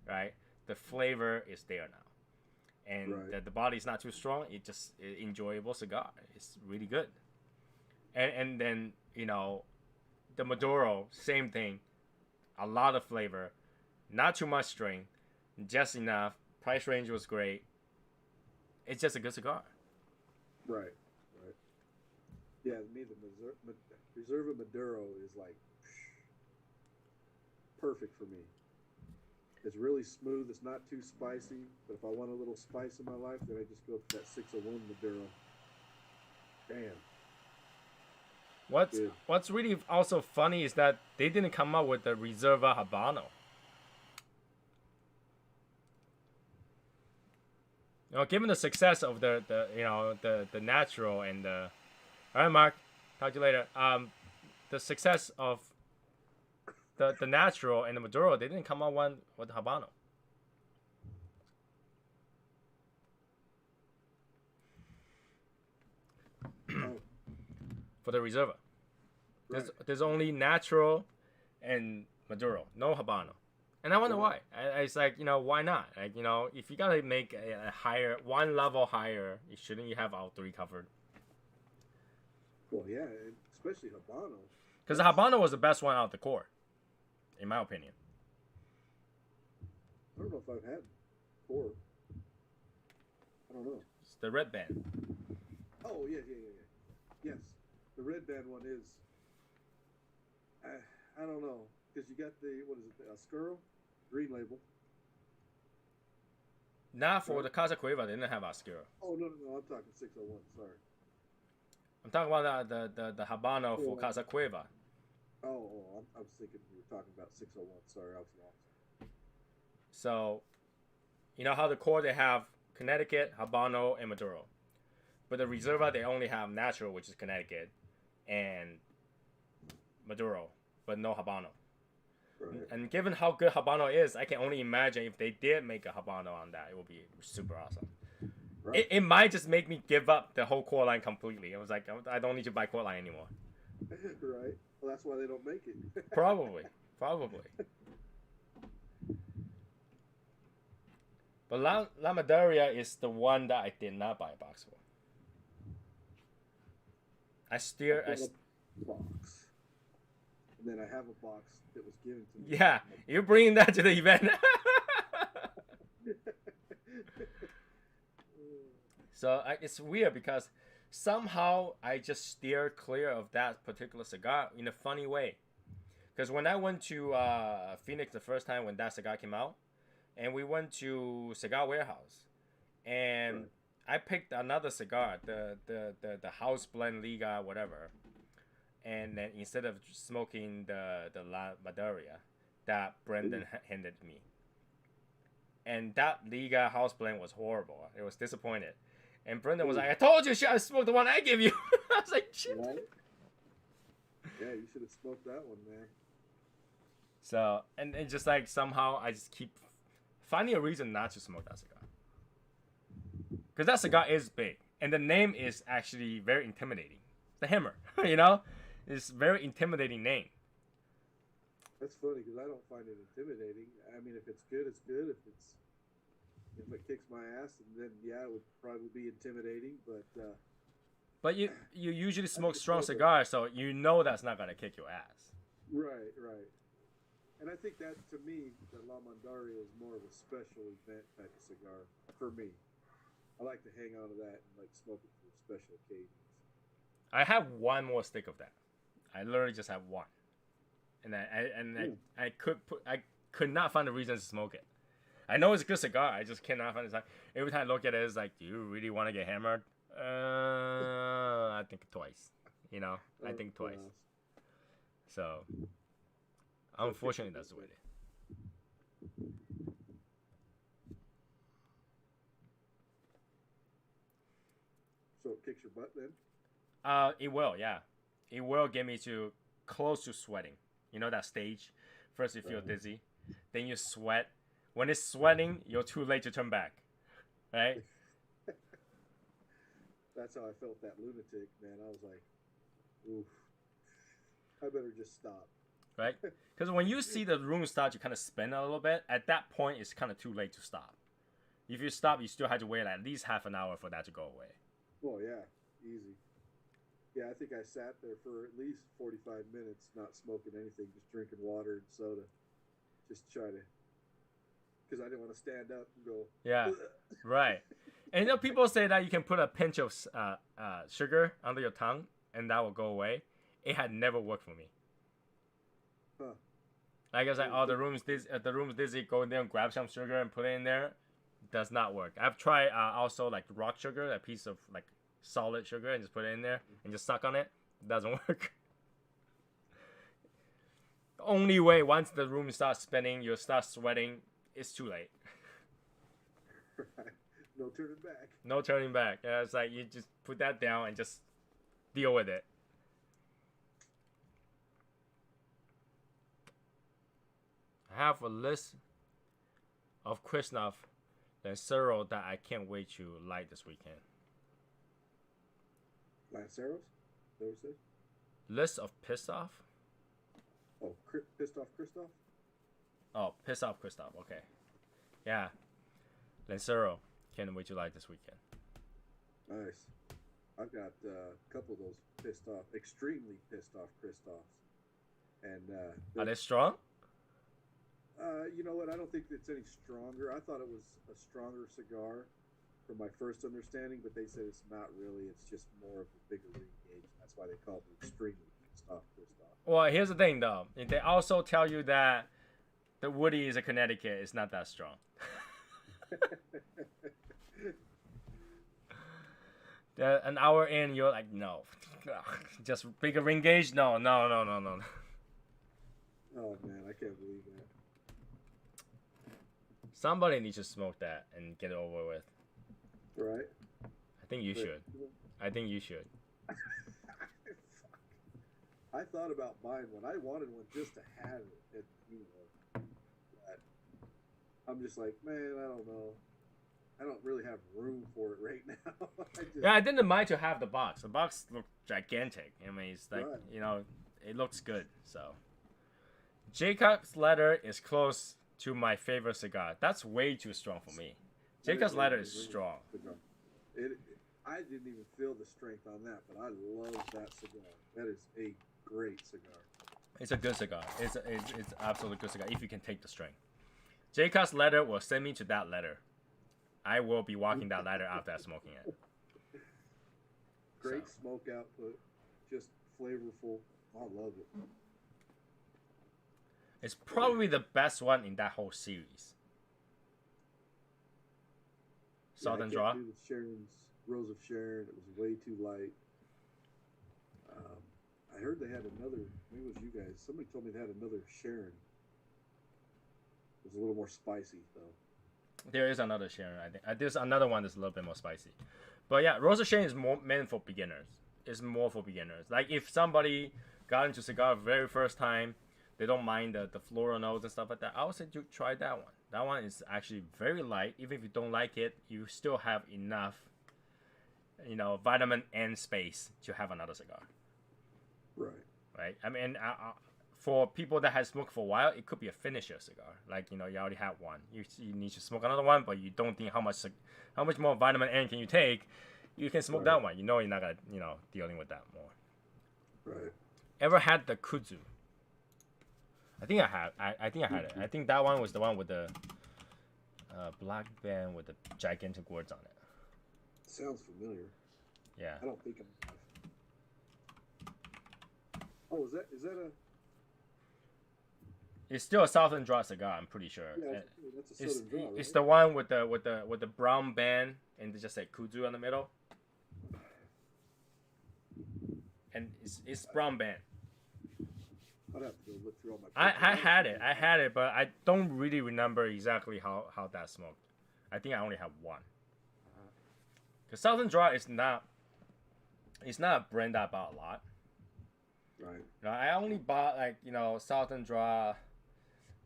Right? The flavor is there now. And the body's not too strong. It's enjoyable cigar. It's really good. And then, the Maduro, same thing. A lot of flavor. Not too much strength. Just enough. Price range was great. It's just a good cigar. Right. Yeah, to me, the Reserva Maduro is like perfect for me. It's really smooth. It's not too spicy. But if I want a little spice in my life, then I just go for that 601 Maduro. Damn. What's really also funny is that they didn't come up with the Reserva Habano. Given the success of the Natural and the, all right, Mark, talk to you later. The success of the Natural and the Maduro, they didn't come out one with the Habano. For the Reserva, there's only Natural and Maduro, no Habano. And I wonder why. It's like, why not? Like, if you gotta make a higher, one level higher, shouldn't you have all 3 covered? Well, yeah, especially Habano. Because the Habano was the best one out of the core, in my opinion. I don't know if I've had 4. I don't know. It's the red band. Oh, yeah. Yes, the red band one is. I don't know. Because you got what is it, Oscuro? Green label. Not for the Casa Cueva, they didn't have Oscuro. Oh, no, I'm talking 601, sorry. I'm talking about the Habano for Casa Cueva. I was thinking you were talking about 601. Sorry, I was wrong. So, how the core, they have Connecticut, Habano, and Maduro. But the Reserva, they only have Natural, which is Connecticut, and Maduro, but no Habano. Right. And given how good Habano is, I can only imagine if they did make a Habano on that, it would be super awesome. Right. It might just make me give up the whole core line completely. I was like, I don't need to buy core line anymore. Right. Well, that's why they don't make it. Probably. But La Madeira is the one that I did not buy a box for. Box. And then I have a box that was given to me. Yeah, you're bringing that to the event. So it's weird because somehow I just steer clear of that particular cigar in a funny way. Because when I went to Phoenix the first time when that cigar came out, and we went to Cigar Warehouse, and I picked another cigar, the House Blend Liga, whatever. And then instead of smoking the La Madeira, that Brendan handed me. And that Liga house blend was horrible. It was disappointed. And Brendan was like, I told you you should have smoked the one I gave you. I was like, shit. Right? Yeah, you should have smoked that one, man. So, and just like somehow I just keep finding a reason not to smoke that cigar. Because that cigar is big. And the name is actually very intimidating. The Hammer, you know? It's a very intimidating name. That's funny because I don't find it intimidating. I mean, if it's good, it's good. If it kicks my ass, then yeah, it would probably be intimidating. But you usually smoke strong cigars, so you know that's not gonna kick your ass. Right. And I think that, to me, the La Mandaria is more of a special event type of cigar for me. I like to hang on to that and like smoke it for special occasions. I have one more stick of that. I literally just have one, and I could not find a reason to smoke it. I know it's a good cigar. I just cannot find it. It's like, every time I look at it, it's like, do you really want to get hammered? I think twice. You know, I think twice. So, unfortunately, that's the way it is. So it kicks your butt then? It will, yeah. It will get me to close to sweating. You know that stage? First you feel dizzy, then you sweat. When it's sweating, you're too late to turn back, right? That's how I felt that lunatic, man. I was like, oof, I better just stop. Right? Because when you see the room start to kind of spin a little bit, at that point, it's kind of too late to stop. If you stop, you still have to wait at least half an hour for that to go away. Oh, yeah, easy. Yeah, I think I sat there for at least 45 minutes, not smoking anything, just drinking water and soda. Just try to, because I didn't want to stand up and go. Yeah, right. And you know, people say that you can put a pinch of sugar under your tongue and that will go away. It had never worked for me. Huh. Like I was like, oh, the room's dizzy. Go in there and grab some sugar and put it in there. Does not work. I've tried also like rock sugar, a piece of like solid sugar, and just put it in there and just suck on it. It doesn't work. The only way, once the room starts spinning, you start sweating, it's too late. Right. No turning back. No turning back. Yeah, it's like you just put that down and just deal with it. I have a list of Krishna and Cyril that I can't wait to light this weekend. Lanceros? Is that what it says? List of pissed off? Oh, pissed off Christoph? Oh, pissed off Christoph. Okay. Yeah. Lancero. Can't wait to light this weekend. Nice. I've got a couple of those pissed off, extremely pissed off Christophs. And Are they strong? you know what? I don't think it's any stronger. I thought it was a stronger cigar from my first understanding, but they said it's not really. It's just more of a bigger ring gauge. That's why they call it extremely pissed off Christoph. Well, here's the thing, though. They also tell you that the Woody is a Connecticut. It's not that strong. An hour in, you're like, no. Just bigger ring gauge? No. Oh, man, I can't believe that. Somebody needs to smoke that and get it over with. Right? I think you should. I think you should. I thought about buying one. I wanted one just to have it. And, you know, but I'm just like, man, I don't know. I don't really have room for it right now. Yeah, I didn't mind to have the box. The box looked gigantic. I mean, it's like, Right. you know, it looks good. So, Jacob's Letter is close to my favorite cigar. That's way too strong for me. Jacob's Letter is strong. I didn't even feel the strength on that, but I love that cigar. That is a great cigar. It's a good cigar. It's absolutely good cigar if you can take the strength. Jacob's Letter will send me to that letter. I will be walking that ladder after smoking it. Great So. smoke output, just flavorful. I love it. It's probably the best one in that whole series. Southern yeah, I Draw. can't do the Sharon's Rose of Sharon. It was way too light. I heard they had another. Maybe it was you guys. Somebody told me they had another Sharon It's a little more spicy though. There is another Sharon, I think. There's another one that's a little bit more spicy. But yeah, Rosa Sharon is more meant for beginners. It's more for beginners. Like if somebody got into cigar very first time, they don't mind the floral notes and stuff like that, I would say you try that one. That one is actually very light. Even if you don't like it, you still have enough, vitamin and space to have another cigar. Right. Right? I mean, for people that have smoked for a while, it could be a finisher cigar. Like, you already have one. You need to smoke another one, but you don't think how much more vitamin N can you take. You can smoke that one. You're not going to, dealing with that more. Right. Ever had the kudzu? I think I had. I think I had it. I think that one was the one with the black band with the gigantic words on it. Sounds familiar. Yeah. I don't think I'm. Oh, is that a? It's still a Southern Draw cigar. I'm pretty sure. Yeah, that's a Southern Draw, right? It's the one with the brown band and they just say kudzu in the middle. And it's brown band. I'd have to go look through all my. I had it, but I don't really remember exactly how that smoked. I think I only have one. Because Southern Draw is not a brand I bought a lot. Right. I only bought Southern Draw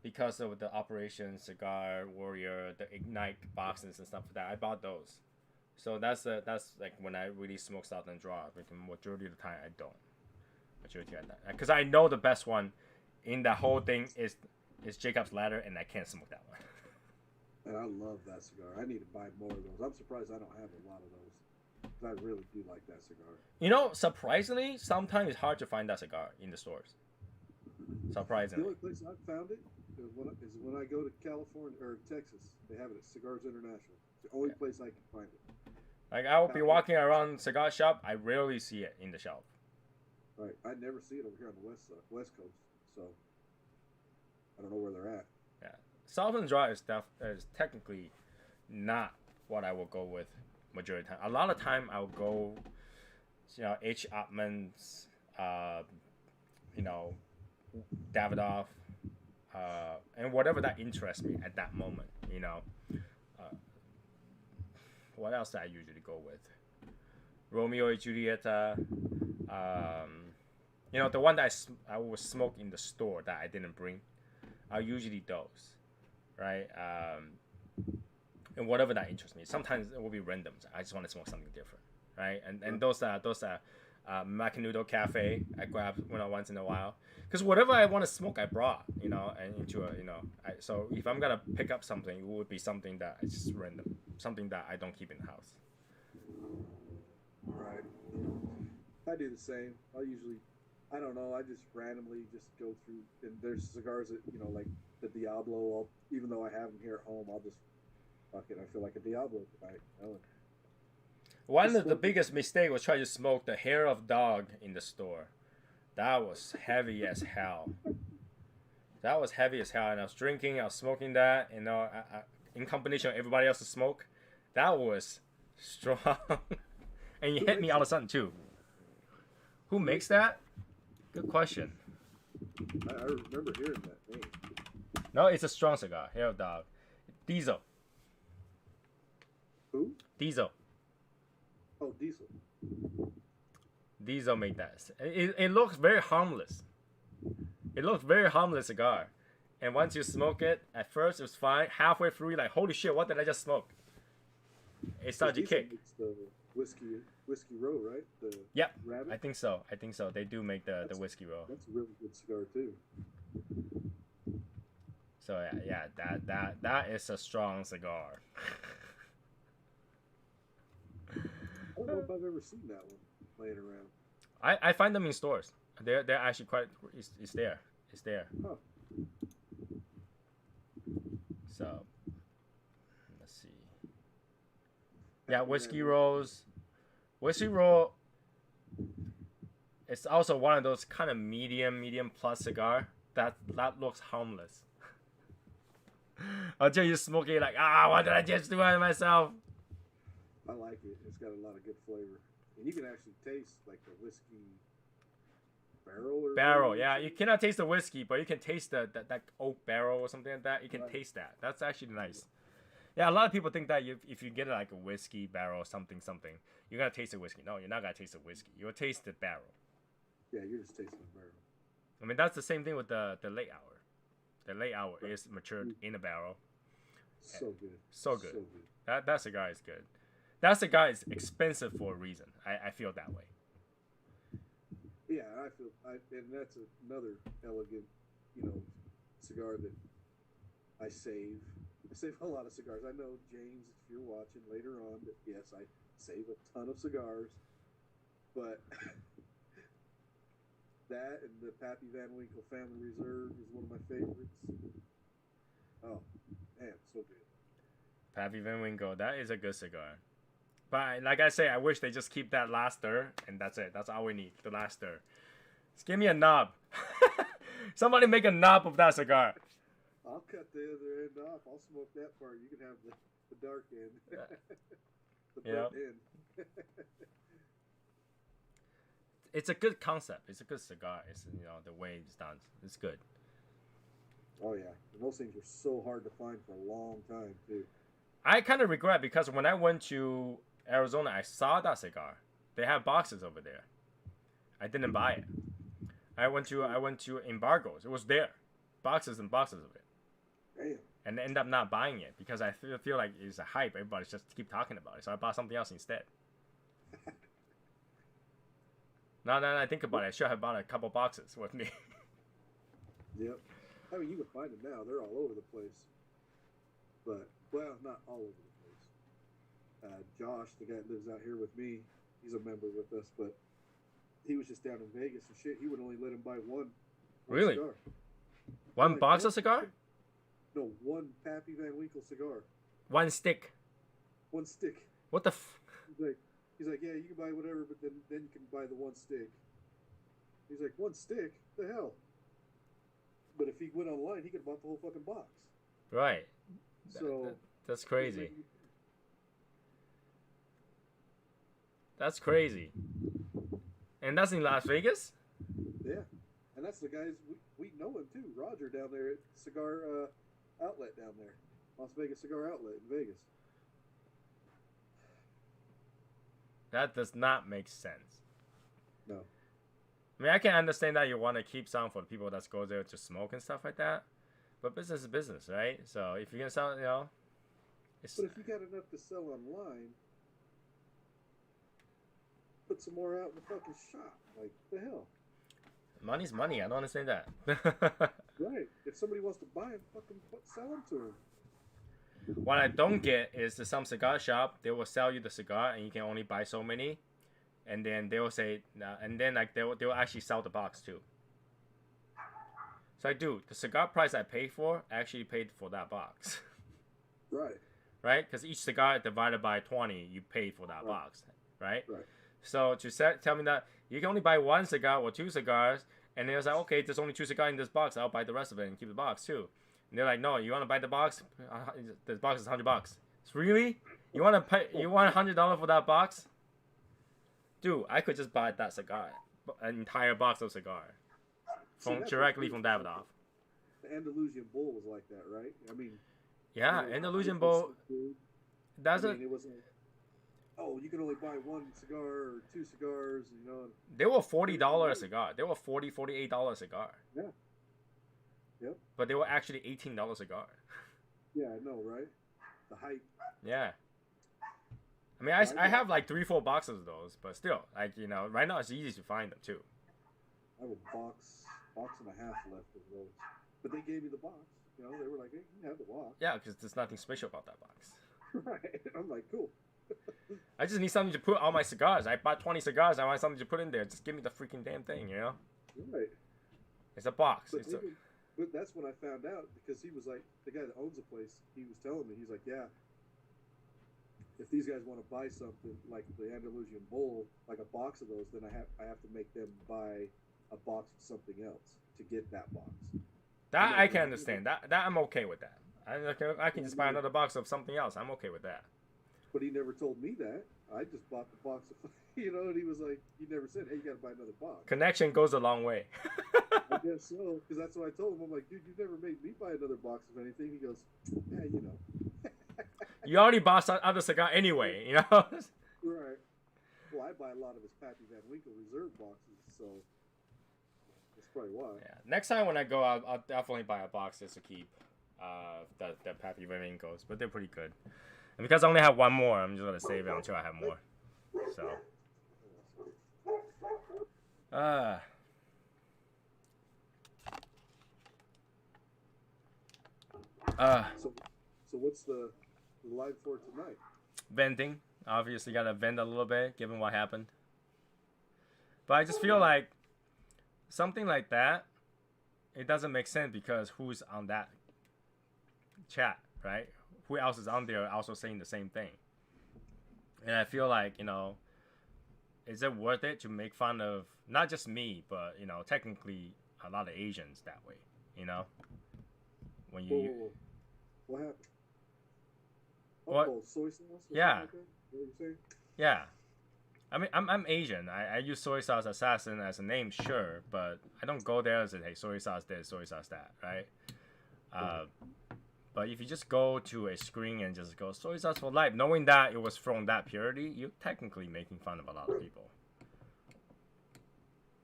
because of the Operation Cigar Warrior, the Ignite boxes and stuff like that. I bought those. So that's like when I really smoke Southern Draw. But the majority of the time I don't. Because I know the best one in the whole thing is Jacob's Ladder, and I can't smoke that one. And I love that cigar. I need to buy more of those. I'm surprised I don't have a lot of those. 'Cause I really do like that cigar. Surprisingly, sometimes it's hard to find that cigar in the stores. Surprisingly. The only place I've found it is when I go to California or Texas. They have it at Cigars International. It's the only place I can find it. Like I will be walking around cigar shop, I rarely see it in the shelf. Right. I never see it over here on the West Coast. So I don't know where they're at. Yeah. Southern Draw is technically not what I will go with majority of the time. A lot of time I will go, H. Ottman's, Davidoff, and whatever that interests me at that moment. What else do I usually go with? Romeo and Julieta. The one that I will smoke in the store that I didn't bring are usually those, right? And whatever that interests me. Sometimes it will be random. I just want to smoke something different, right? And those are Macanudo Cafe I grab once in a while, because whatever I want to smoke I brought, and into a so if I'm gonna pick up something, it would be something that is just random, something that I don't keep in the house. Right. I do the same. I don't know, I just randomly just go through, and there's cigars that, like the Diablo, even though I have them here at home, I'll just, fuck it, I feel like a Diablo tonight. One of the biggest mistake was trying to smoke the hair of dog in the store. That was heavy as hell. And I was drinking, I was smoking that, in combination with everybody else's smoke. That was strong. And you hit me all of a sudden too. Who makes that? Good question. I remember hearing that name. No, it's a strong cigar. Hair of dog. Diesel. Who? Diesel. Oh, Diesel. Diesel made that. It looks very harmless. It looks very harmless cigar. And once you smoke it, at first it was fine. Halfway through, you're like, holy shit, what did I just smoke? It started to kick. It's the whiskey row, right? The Yep, rabbit? I think so. They do make the whiskey roll. That's a really good cigar too. So yeah, that is a strong cigar. I don't know if I've ever seen that one laying around. I find them in stores. They're actually quite. It's there. Huh. So let's see. Yeah, whiskey rolls. Whiskey roll. It's also one of those kind of medium plus cigar that looks harmless. Until you smoke it, like, what did I just do to myself? I like it. It's got a lot of good flavor, and you can actually taste like the whiskey barrel or Barrel, whatever yeah. it's You in. cannot taste the whiskey, but you can taste that oak barrel or something like that. You can Right. taste that. That's actually nice. Yeah, a lot of people think that if you get like a whiskey barrel or something, you're gonna taste the whiskey. No, you're not gonna taste the whiskey. You'll taste the barrel. Yeah, you're just tasting the barrel. I mean, that's the same thing with the late hour. The late hour is matured in a barrel. So good. So good. So good. That cigar is good. That cigar is expensive for a reason. I feel that way. Yeah, and that's another elegant, cigar that I save. I save a lot of cigars. I know, James, if you're watching later on, that yes, I save a ton of cigars, but that and the Pappy Van Winkle Family Reserve is one of my favorites. Oh, man, so good. Pappy Van Winkle, that is a good cigar. But like I say, I wish they just keep that last stir, and that's it. That's all we need, the last stir. Just give me a knob. Somebody make a knob of that cigar. I'll cut the other end off. I'll smoke that part. You can have the dark end. The burnt end. It's a good concept. It's a good cigar. It's the way it's done. It's good. Oh, yeah. And those things were so hard to find for a long time, too. I kind of regret because when I went to Arizona, I saw that cigar. They have boxes over there. I didn't buy it. I went to Embargo's. It was there, boxes and boxes of it. Damn. And I ended up not buying it because I feel like it's a hype. Everybody's just keep talking about it, so I bought something else instead. Now that I think about it, I should have bought a couple boxes with me. Yep. I mean, you can find them now. They're all over the place. But, well, not all over the place. Josh, the guy that lives out here with me, he's a member with us, but he was just down in Vegas and shit. He would only let him buy one Really? cigar. One Like, box what? of cigar? No, one Pappy Van Winkle cigar. One stick. One stick. What the He's like, yeah, you can buy whatever, but then you can buy the one stick. He's like, one stick? The hell? But if he went online, he could have bought the whole fucking box. Right. So That's crazy. That's crazy. And that's in Las Vegas? Yeah, and that's the guys we know him too. Roger down there at Cigar Outlet down there, Las Vegas Cigar Outlet in Vegas. That does not make sense. No. I mean, I can understand that you want to keep some for the people that go there to smoke and stuff like that. But business is business, right? So if you're going to sell, it's... But if you got enough to sell online, put some more out in the fucking shop. Like, the hell? Money's money. I don't understand that. Right. If somebody wants to buy them, fucking sell them to them. What I don't get is that some cigar shop, they will sell you the cigar and you can only buy so many. And then they will say, and then like they will actually sell the box too. So like, dude, the cigar price I paid for, I actually paid for that box. Right. Right? Because each cigar divided by 20, you pay for that box. Right? Right. So to tell me that you can only buy one cigar or two cigars, and they was like, okay, there's only two cigars in this box, I'll buy the rest of it and keep the box too. And they're like, no, you want to buy the box? The box is $100. Really? You want to pay? You want $100 for that box? Dude, I could just buy that cigar, an entire box of cigar, directly from Davidoff. The Andalusian Bull was like that, right? I mean, Yeah, Andalusian Bull. I mean, it wasn't. Oh, you can only buy one cigar or two cigars, They were $40 a cigar. They were $48 a cigar. Yeah. Yep. But they were actually $18 a cigar. Yeah, I know, right? The hype. Yeah. I mean, I have like 3-4 boxes of those, but still, like, right now it's easy to find them too. I have a box and a half left of those. But they gave me the box. They were like, hey, you can have the box. Yeah, because there's nothing special about that box. Right. I'm like, cool. I just need something to put all my cigars. I bought 20 cigars. I want something to put in there. Just give me the freaking damn thing, Right. It's a box. But that's when I found out, because he was like, the guy that owns the place, he was telling me, he's like, yeah, if these guys want to buy something like the Andalusian Bull, like a box of those, then I have to make them buy a box of something else to get that box. That I can understand. That I'm okay with that. I can just buy another box of something else. I'm okay with that. But he never told me that. I just bought the box of, and he was like, he never said, hey, you got to buy another box. Connection goes a long way. I guess so, because that's what I told him. I'm like, dude, you never made me buy another box of anything. He goes, yeah, You already bought some other cigar anyway, Right. Well, I buy a lot of his Pappy Van Winkle reserve boxes, so that's probably why. Yeah. Next time when I go, I'll definitely buy a box just to keep the Pappy Van Winkles, but they're pretty good. And because I only have one more, I'm just gonna save it until I have more. So. So what's the line for tonight? Venting. Obviously, gotta vent a little bit, given what happened. But I just feel like something like that, it doesn't make sense because who's on that chat, right? Who else is on there also saying the same thing? And I feel like, is it worth it to make fun of not just me, but technically a lot of Asians that way, When you Whoa. What happened? What? Oh, soy sauce? Yeah. Like that? What are you saying? Yeah. I mean, I'm Asian. I use Soy Sauce Assassin as a name, sure, but I don't go there and say, hey, soy sauce this, soy sauce that, right? But if you just go to a screen and just go soy sauce for life, knowing that it was from that purity, you're technically making fun of a lot of people.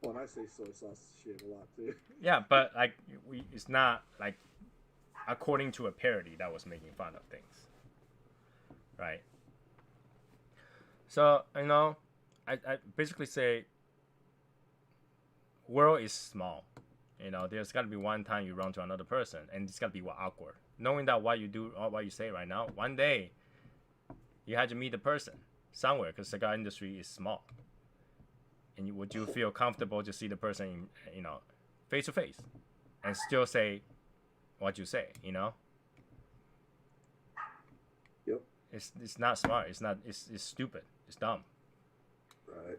Well, and I say soy sauce shit a lot too. Yeah, but it's not like according to a parody that was making fun of things, right? So I basically say world is small. There's got to be one time you run to another person, and it's got to be awkward. Knowing that what you do or what you say right now, one day you had to meet the person somewhere because cigar industry is small. And would you feel comfortable to see the person, face to face, and still say what you say? Yep. It's not smart. It's stupid. It's dumb. Right.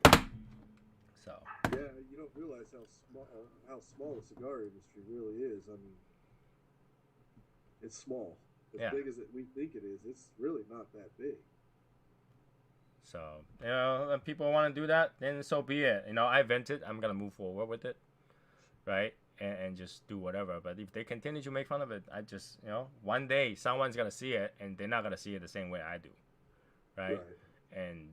So. Yeah, you don't realize how small the cigar industry really is. I mean, it's small. As big as we think it is, it's really not that big. So, if people want to do that, then so be it. I vented. I'm going to move forward with it, right? And just do whatever. But if they continue to make fun of it, I just, one day someone's going to see it, and they're not going to see it the same way I do, right? And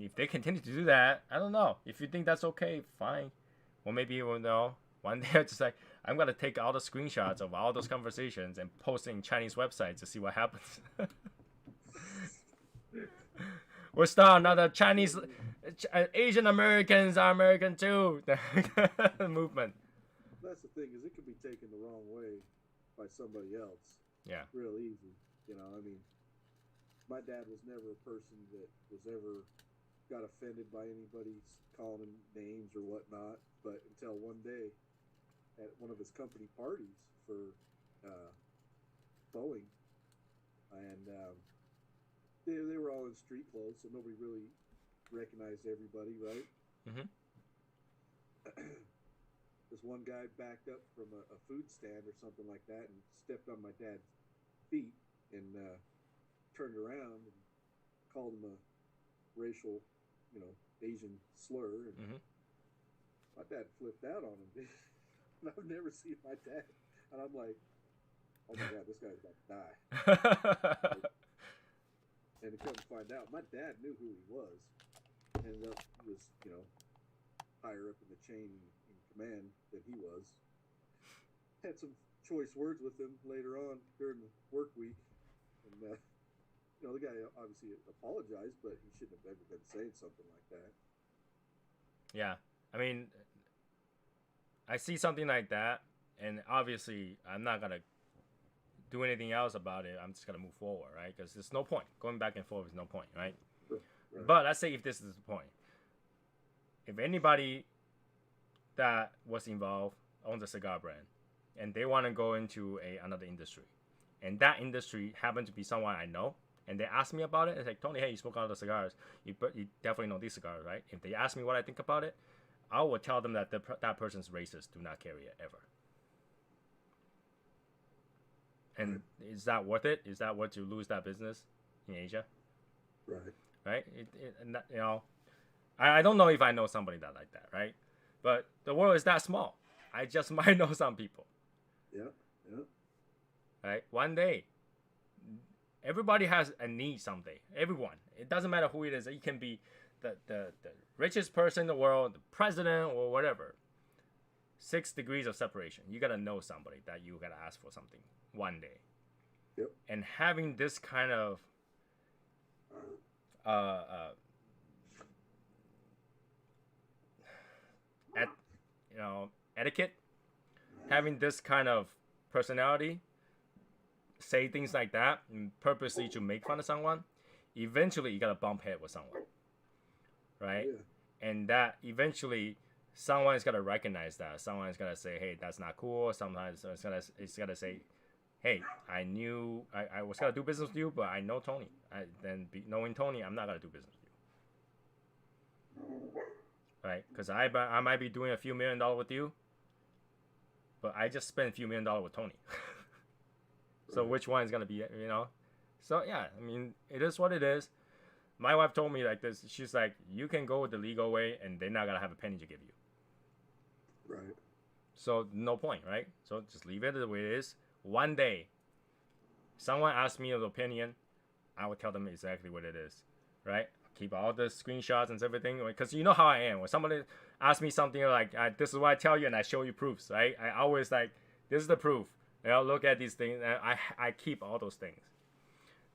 if they continue to do that, I don't know. If you think that's okay, fine. Or maybe, one day it's just like, I'm going to take all the screenshots of all those conversations and post it in Chinese websites to see what happens. We'll start another Chinese, Asian Americans are American too movement. That's the thing, is it can be taken the wrong way by somebody else. Yeah. Real easy. I mean, my dad was never a person that was ever got offended by anybody calling him names or whatnot, but until one day at one of his company parties for Boeing, and they were all in street clothes, so nobody really recognized everybody, right? Mm-hmm. This one guy backed up from a food stand or something like that and stepped on my dad's feet and turned around and called him a racial, Asian slur. And my dad flipped out on him. And I've never seen my dad. And I'm like, oh my God, this guy's about to die. And to come to find out, my dad knew who he was. Ended up, he was, higher up in the chain in command than he was. Had some choice words with him later on during the work week. And, the guy obviously apologized, but he shouldn't have ever been saying something like that. Yeah. I mean, I see something like that, and obviously I'm not going to do anything else about it. I'm just going to move forward, right? Because there's no point. Going back and forth is no point, right? Right. But let's say if this is the point. If anybody that was involved owns a cigar brand, and they want to go into another industry, and that industry happened to be someone I know, and they ask me about it, it's like, Tony, hey, you smoke all the cigars. You definitely know these cigars, right? If they ask me what I think about it, I will tell them that that person's racist. Do not carry it ever. And is that worth it? Is that worth to lose that business? in Asia, Right. right? You know, I don't know if I know somebody that like that, right? But the world is that small. I just might know some people, Yeah. Yeah. right? One day, everybody has a need someday. Everyone. It doesn't matter who it is. It can be the richest person in the world, the president, or whatever. 6 degrees of separation. You gotta know somebody that you gotta ask for something one day. Yep. And having this kind of etiquette, having this kind of personality, say things like that, and purposely to make fun of someone, eventually you gotta bump head with someone, right? Yeah. And that eventually someone is gonna recognize that. Someone is gonna say, "Hey, that's not cool." Sometimes it's gonna say, "Hey, I knew I was gonna do business with you, but I know Tony. Knowing Tony, I'm not gonna do business with you, right? Because I might be doing a few $1 million with you, but I just spent a few $1 million with Tony. So which one is gonna be, you know?" So yeah, I mean, it is what it is. My wife told me like this. She's like, "You can go with the legal way, and they're not gonna have a penny to give you. Right. So no point, right? So just leave it the way it is. One day, someone asks me an opinion, I will tell them exactly what it is, right? Keep all the screenshots and everything, because you know how I am. When somebody asks me something like, "This is what I tell you," and I show you proofs, right? I always like, "This is the proof." You know, look at these things. And I keep all those things.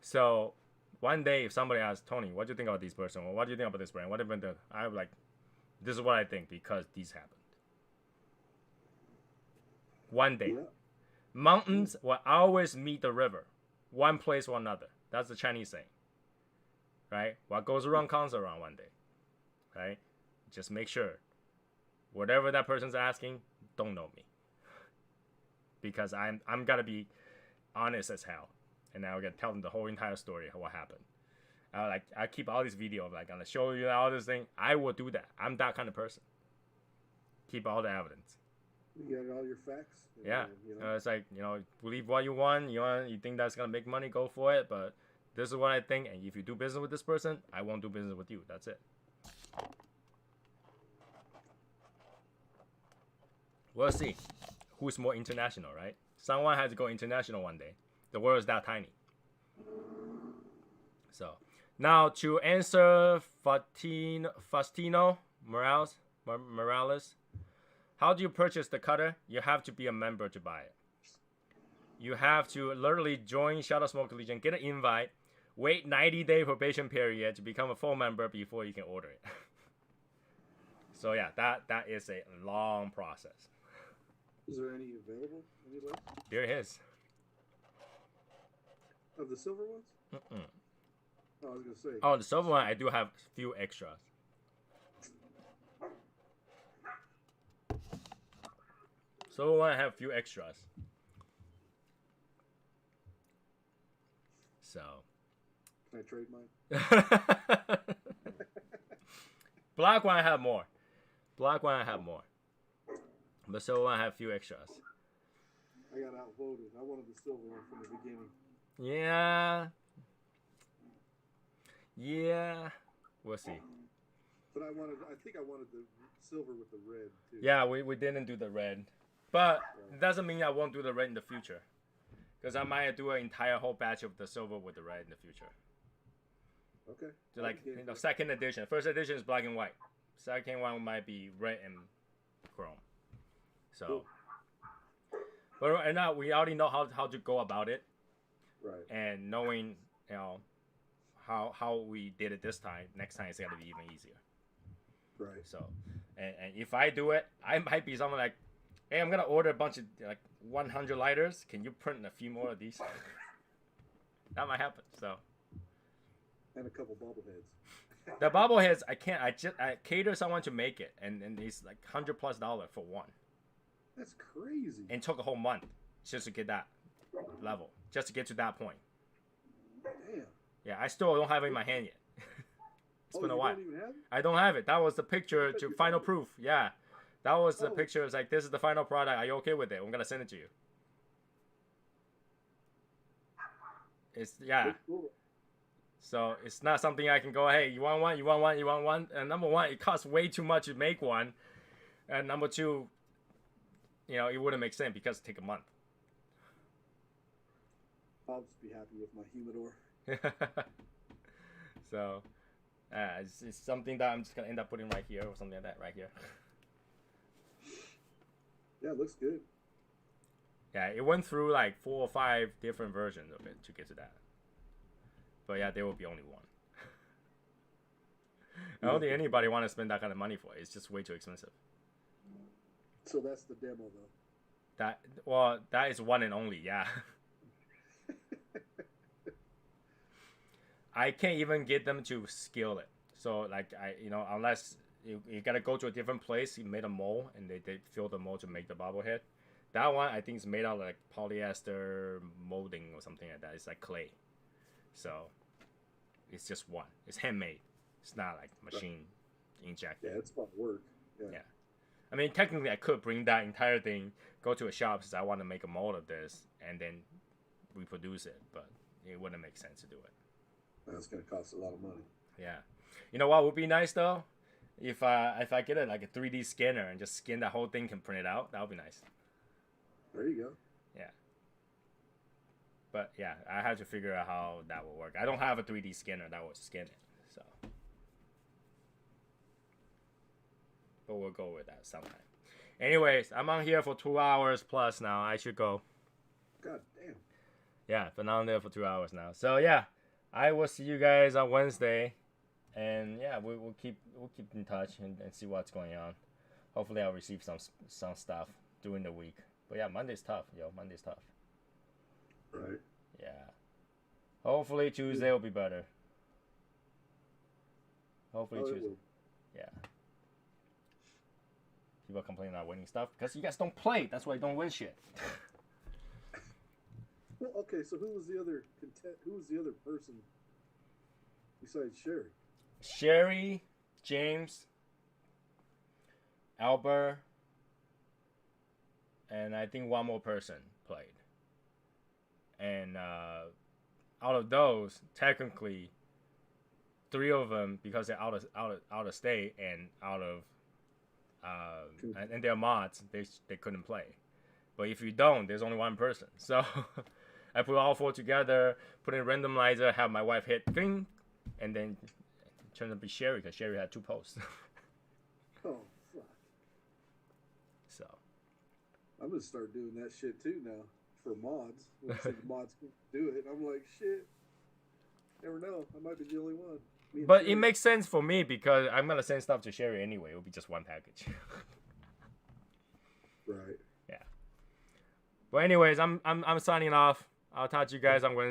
So one day, if somebody asks, "Tony, what do you think about this person? Or what do you think about this brand? What happened?" I'm like, "This is what I think because these happened." One day. Yeah. Mountains will always meet the river, one place or another. That's the Chinese saying, right? What goes around comes around one day, right? Just make sure, whatever that person's asking, don't know me, because I'm gonna be honest as hell, and I'm gonna tell them the whole entire story of what happened. I keep all these videos, like, gonna show you all this thing. I will do that. I'm that kind of person. Keep all the evidence. You got all your facts. And, Yeah, you know. it's like, you know, believe what you want. You think that's gonna make money, go for it. But this is what I think, and if you do business with this person, I won't do business with you. That's it. We'll see who's more international, right? Someone has to go international one day. The world is that tiny. So now to answer Faustino Morales. How do you purchase the cutter? You have to be a member to buy it. You have to literally join Shadow Smoke Legion, get an invite, wait 90-day probation period to become a full member before you can order it. So yeah, that is a long process. Is there any available? Any left? There it is. Of the silver ones? Mm-mm. Oh, I was gonna say. Oh, the silver one, I do have a few extras. Silver one, I have a few extras. So. Can I trade mine? Black one, I have more. Black one, I have more. But silver one, I have a few extras. I got outvoted. I wanted the silver one from the beginning. Yeah. Yeah. We'll see. But I think I wanted the silver with the red too. Yeah, we didn't do the red. But it doesn't mean I won't do the red in the future. Because I might do an entire whole batch of the silver with the red in the future. Okay. So like, you know, second edition. First edition is black and white. Second one might be red and chrome. So, Cool. but right now we already know how to go about it. Right. And knowing, you know, how we did it this time, next time it's gonna be even easier. Right. So, and if I do it, I might be something like, "Hey, I'm gonna order a bunch of like 100 lighters. Can you print a few more of these?" That might happen. So And a couple bobbleheads. the bobbleheads, I cater someone to make it, and it's like $100+ for one. That's crazy. And took a whole month just to get that level, just to get to that point. Damn. Yeah, I still don't have it in my hand yet. It's been a while. Don't even have it? I don't have it. That was the picture to final proof. Yeah, that was the Oh. picture. It's like, this is the final product. Are you okay with it? I'm gonna send it to you. It's yeah. That's cool. So it's not something I can go, hey, you want one, you want one, you want one. And number one, it costs way too much to make one. And number two, you know, it wouldn't make sense because it take a month. I'll just be happy with my humidor. So it's something that I'm just gonna end up putting right here or something like that right here. Yeah, it looks good. Yeah, it went through like 4 or 5 different versions of it to get to that. But yeah, there will be only one. I don't think anybody want to spend that kind of money for it. It's just way too expensive. So that's the demo, though. That is one and only, yeah. I can't even get them to scale it. So like unless you gotta go to a different place, you made a mold and they fill the mold to make the bobblehead. That one I think is made out of like polyester molding or something like that. It's like clay. So it's just one. It's handmade. It's not like machine injected. Yeah, it's fun work. Yeah. I mean, technically, I could bring that entire thing, go to a shop, since I want to make a mold of this, and then reproduce it. But it wouldn't make sense to do it. That's gonna cost a lot of money. Yeah. You know what would be nice though? If I get like a 3D scanner and just scan that whole thing, can print it out. That would be nice. There you go. Yeah. But yeah, I had to figure out how that will work. I don't have a 3D scanner that will scan it, so. But we'll go with that sometime. Anyways, I'm on here for 2 hours plus now. I should go. God damn. Yeah, been on there for 2 hours now. So yeah, I will see you guys on Wednesday, and yeah, we'll keep in touch and see what's going on. Hopefully, I'll receive some stuff during the week. But yeah, Monday's tough, yo. Monday's tough. Right. Yeah. Hopefully Tuesday will be better. Hopefully Tuesday. Yeah. People complaining about winning stuff because you guys don't play. That's why you don't win shit. Well, okay. So who was the other person besides Sherry? Sherry, James, Albert, and I think one more person played. And out of those, technically, 3 of them, because they're out of state and out of and they're mods, they couldn't play. But if you don't, there's only one person. So I put all 4 together, put in a randomizer, have my wife hit ding, and then it turned out to be Sherry because Sherry had 2 posts. Oh fuck! So I'm gonna start doing that shit too now for mods. When I see the mods can do it, I'm like, shit. Never know. I might be the only one. but it makes sense for me because I'm gonna send stuff to Sherry anyway. It'll be just one package. Right. Yeah. But anyways, I'm signing off. I'll talk to you guys on Wednesday.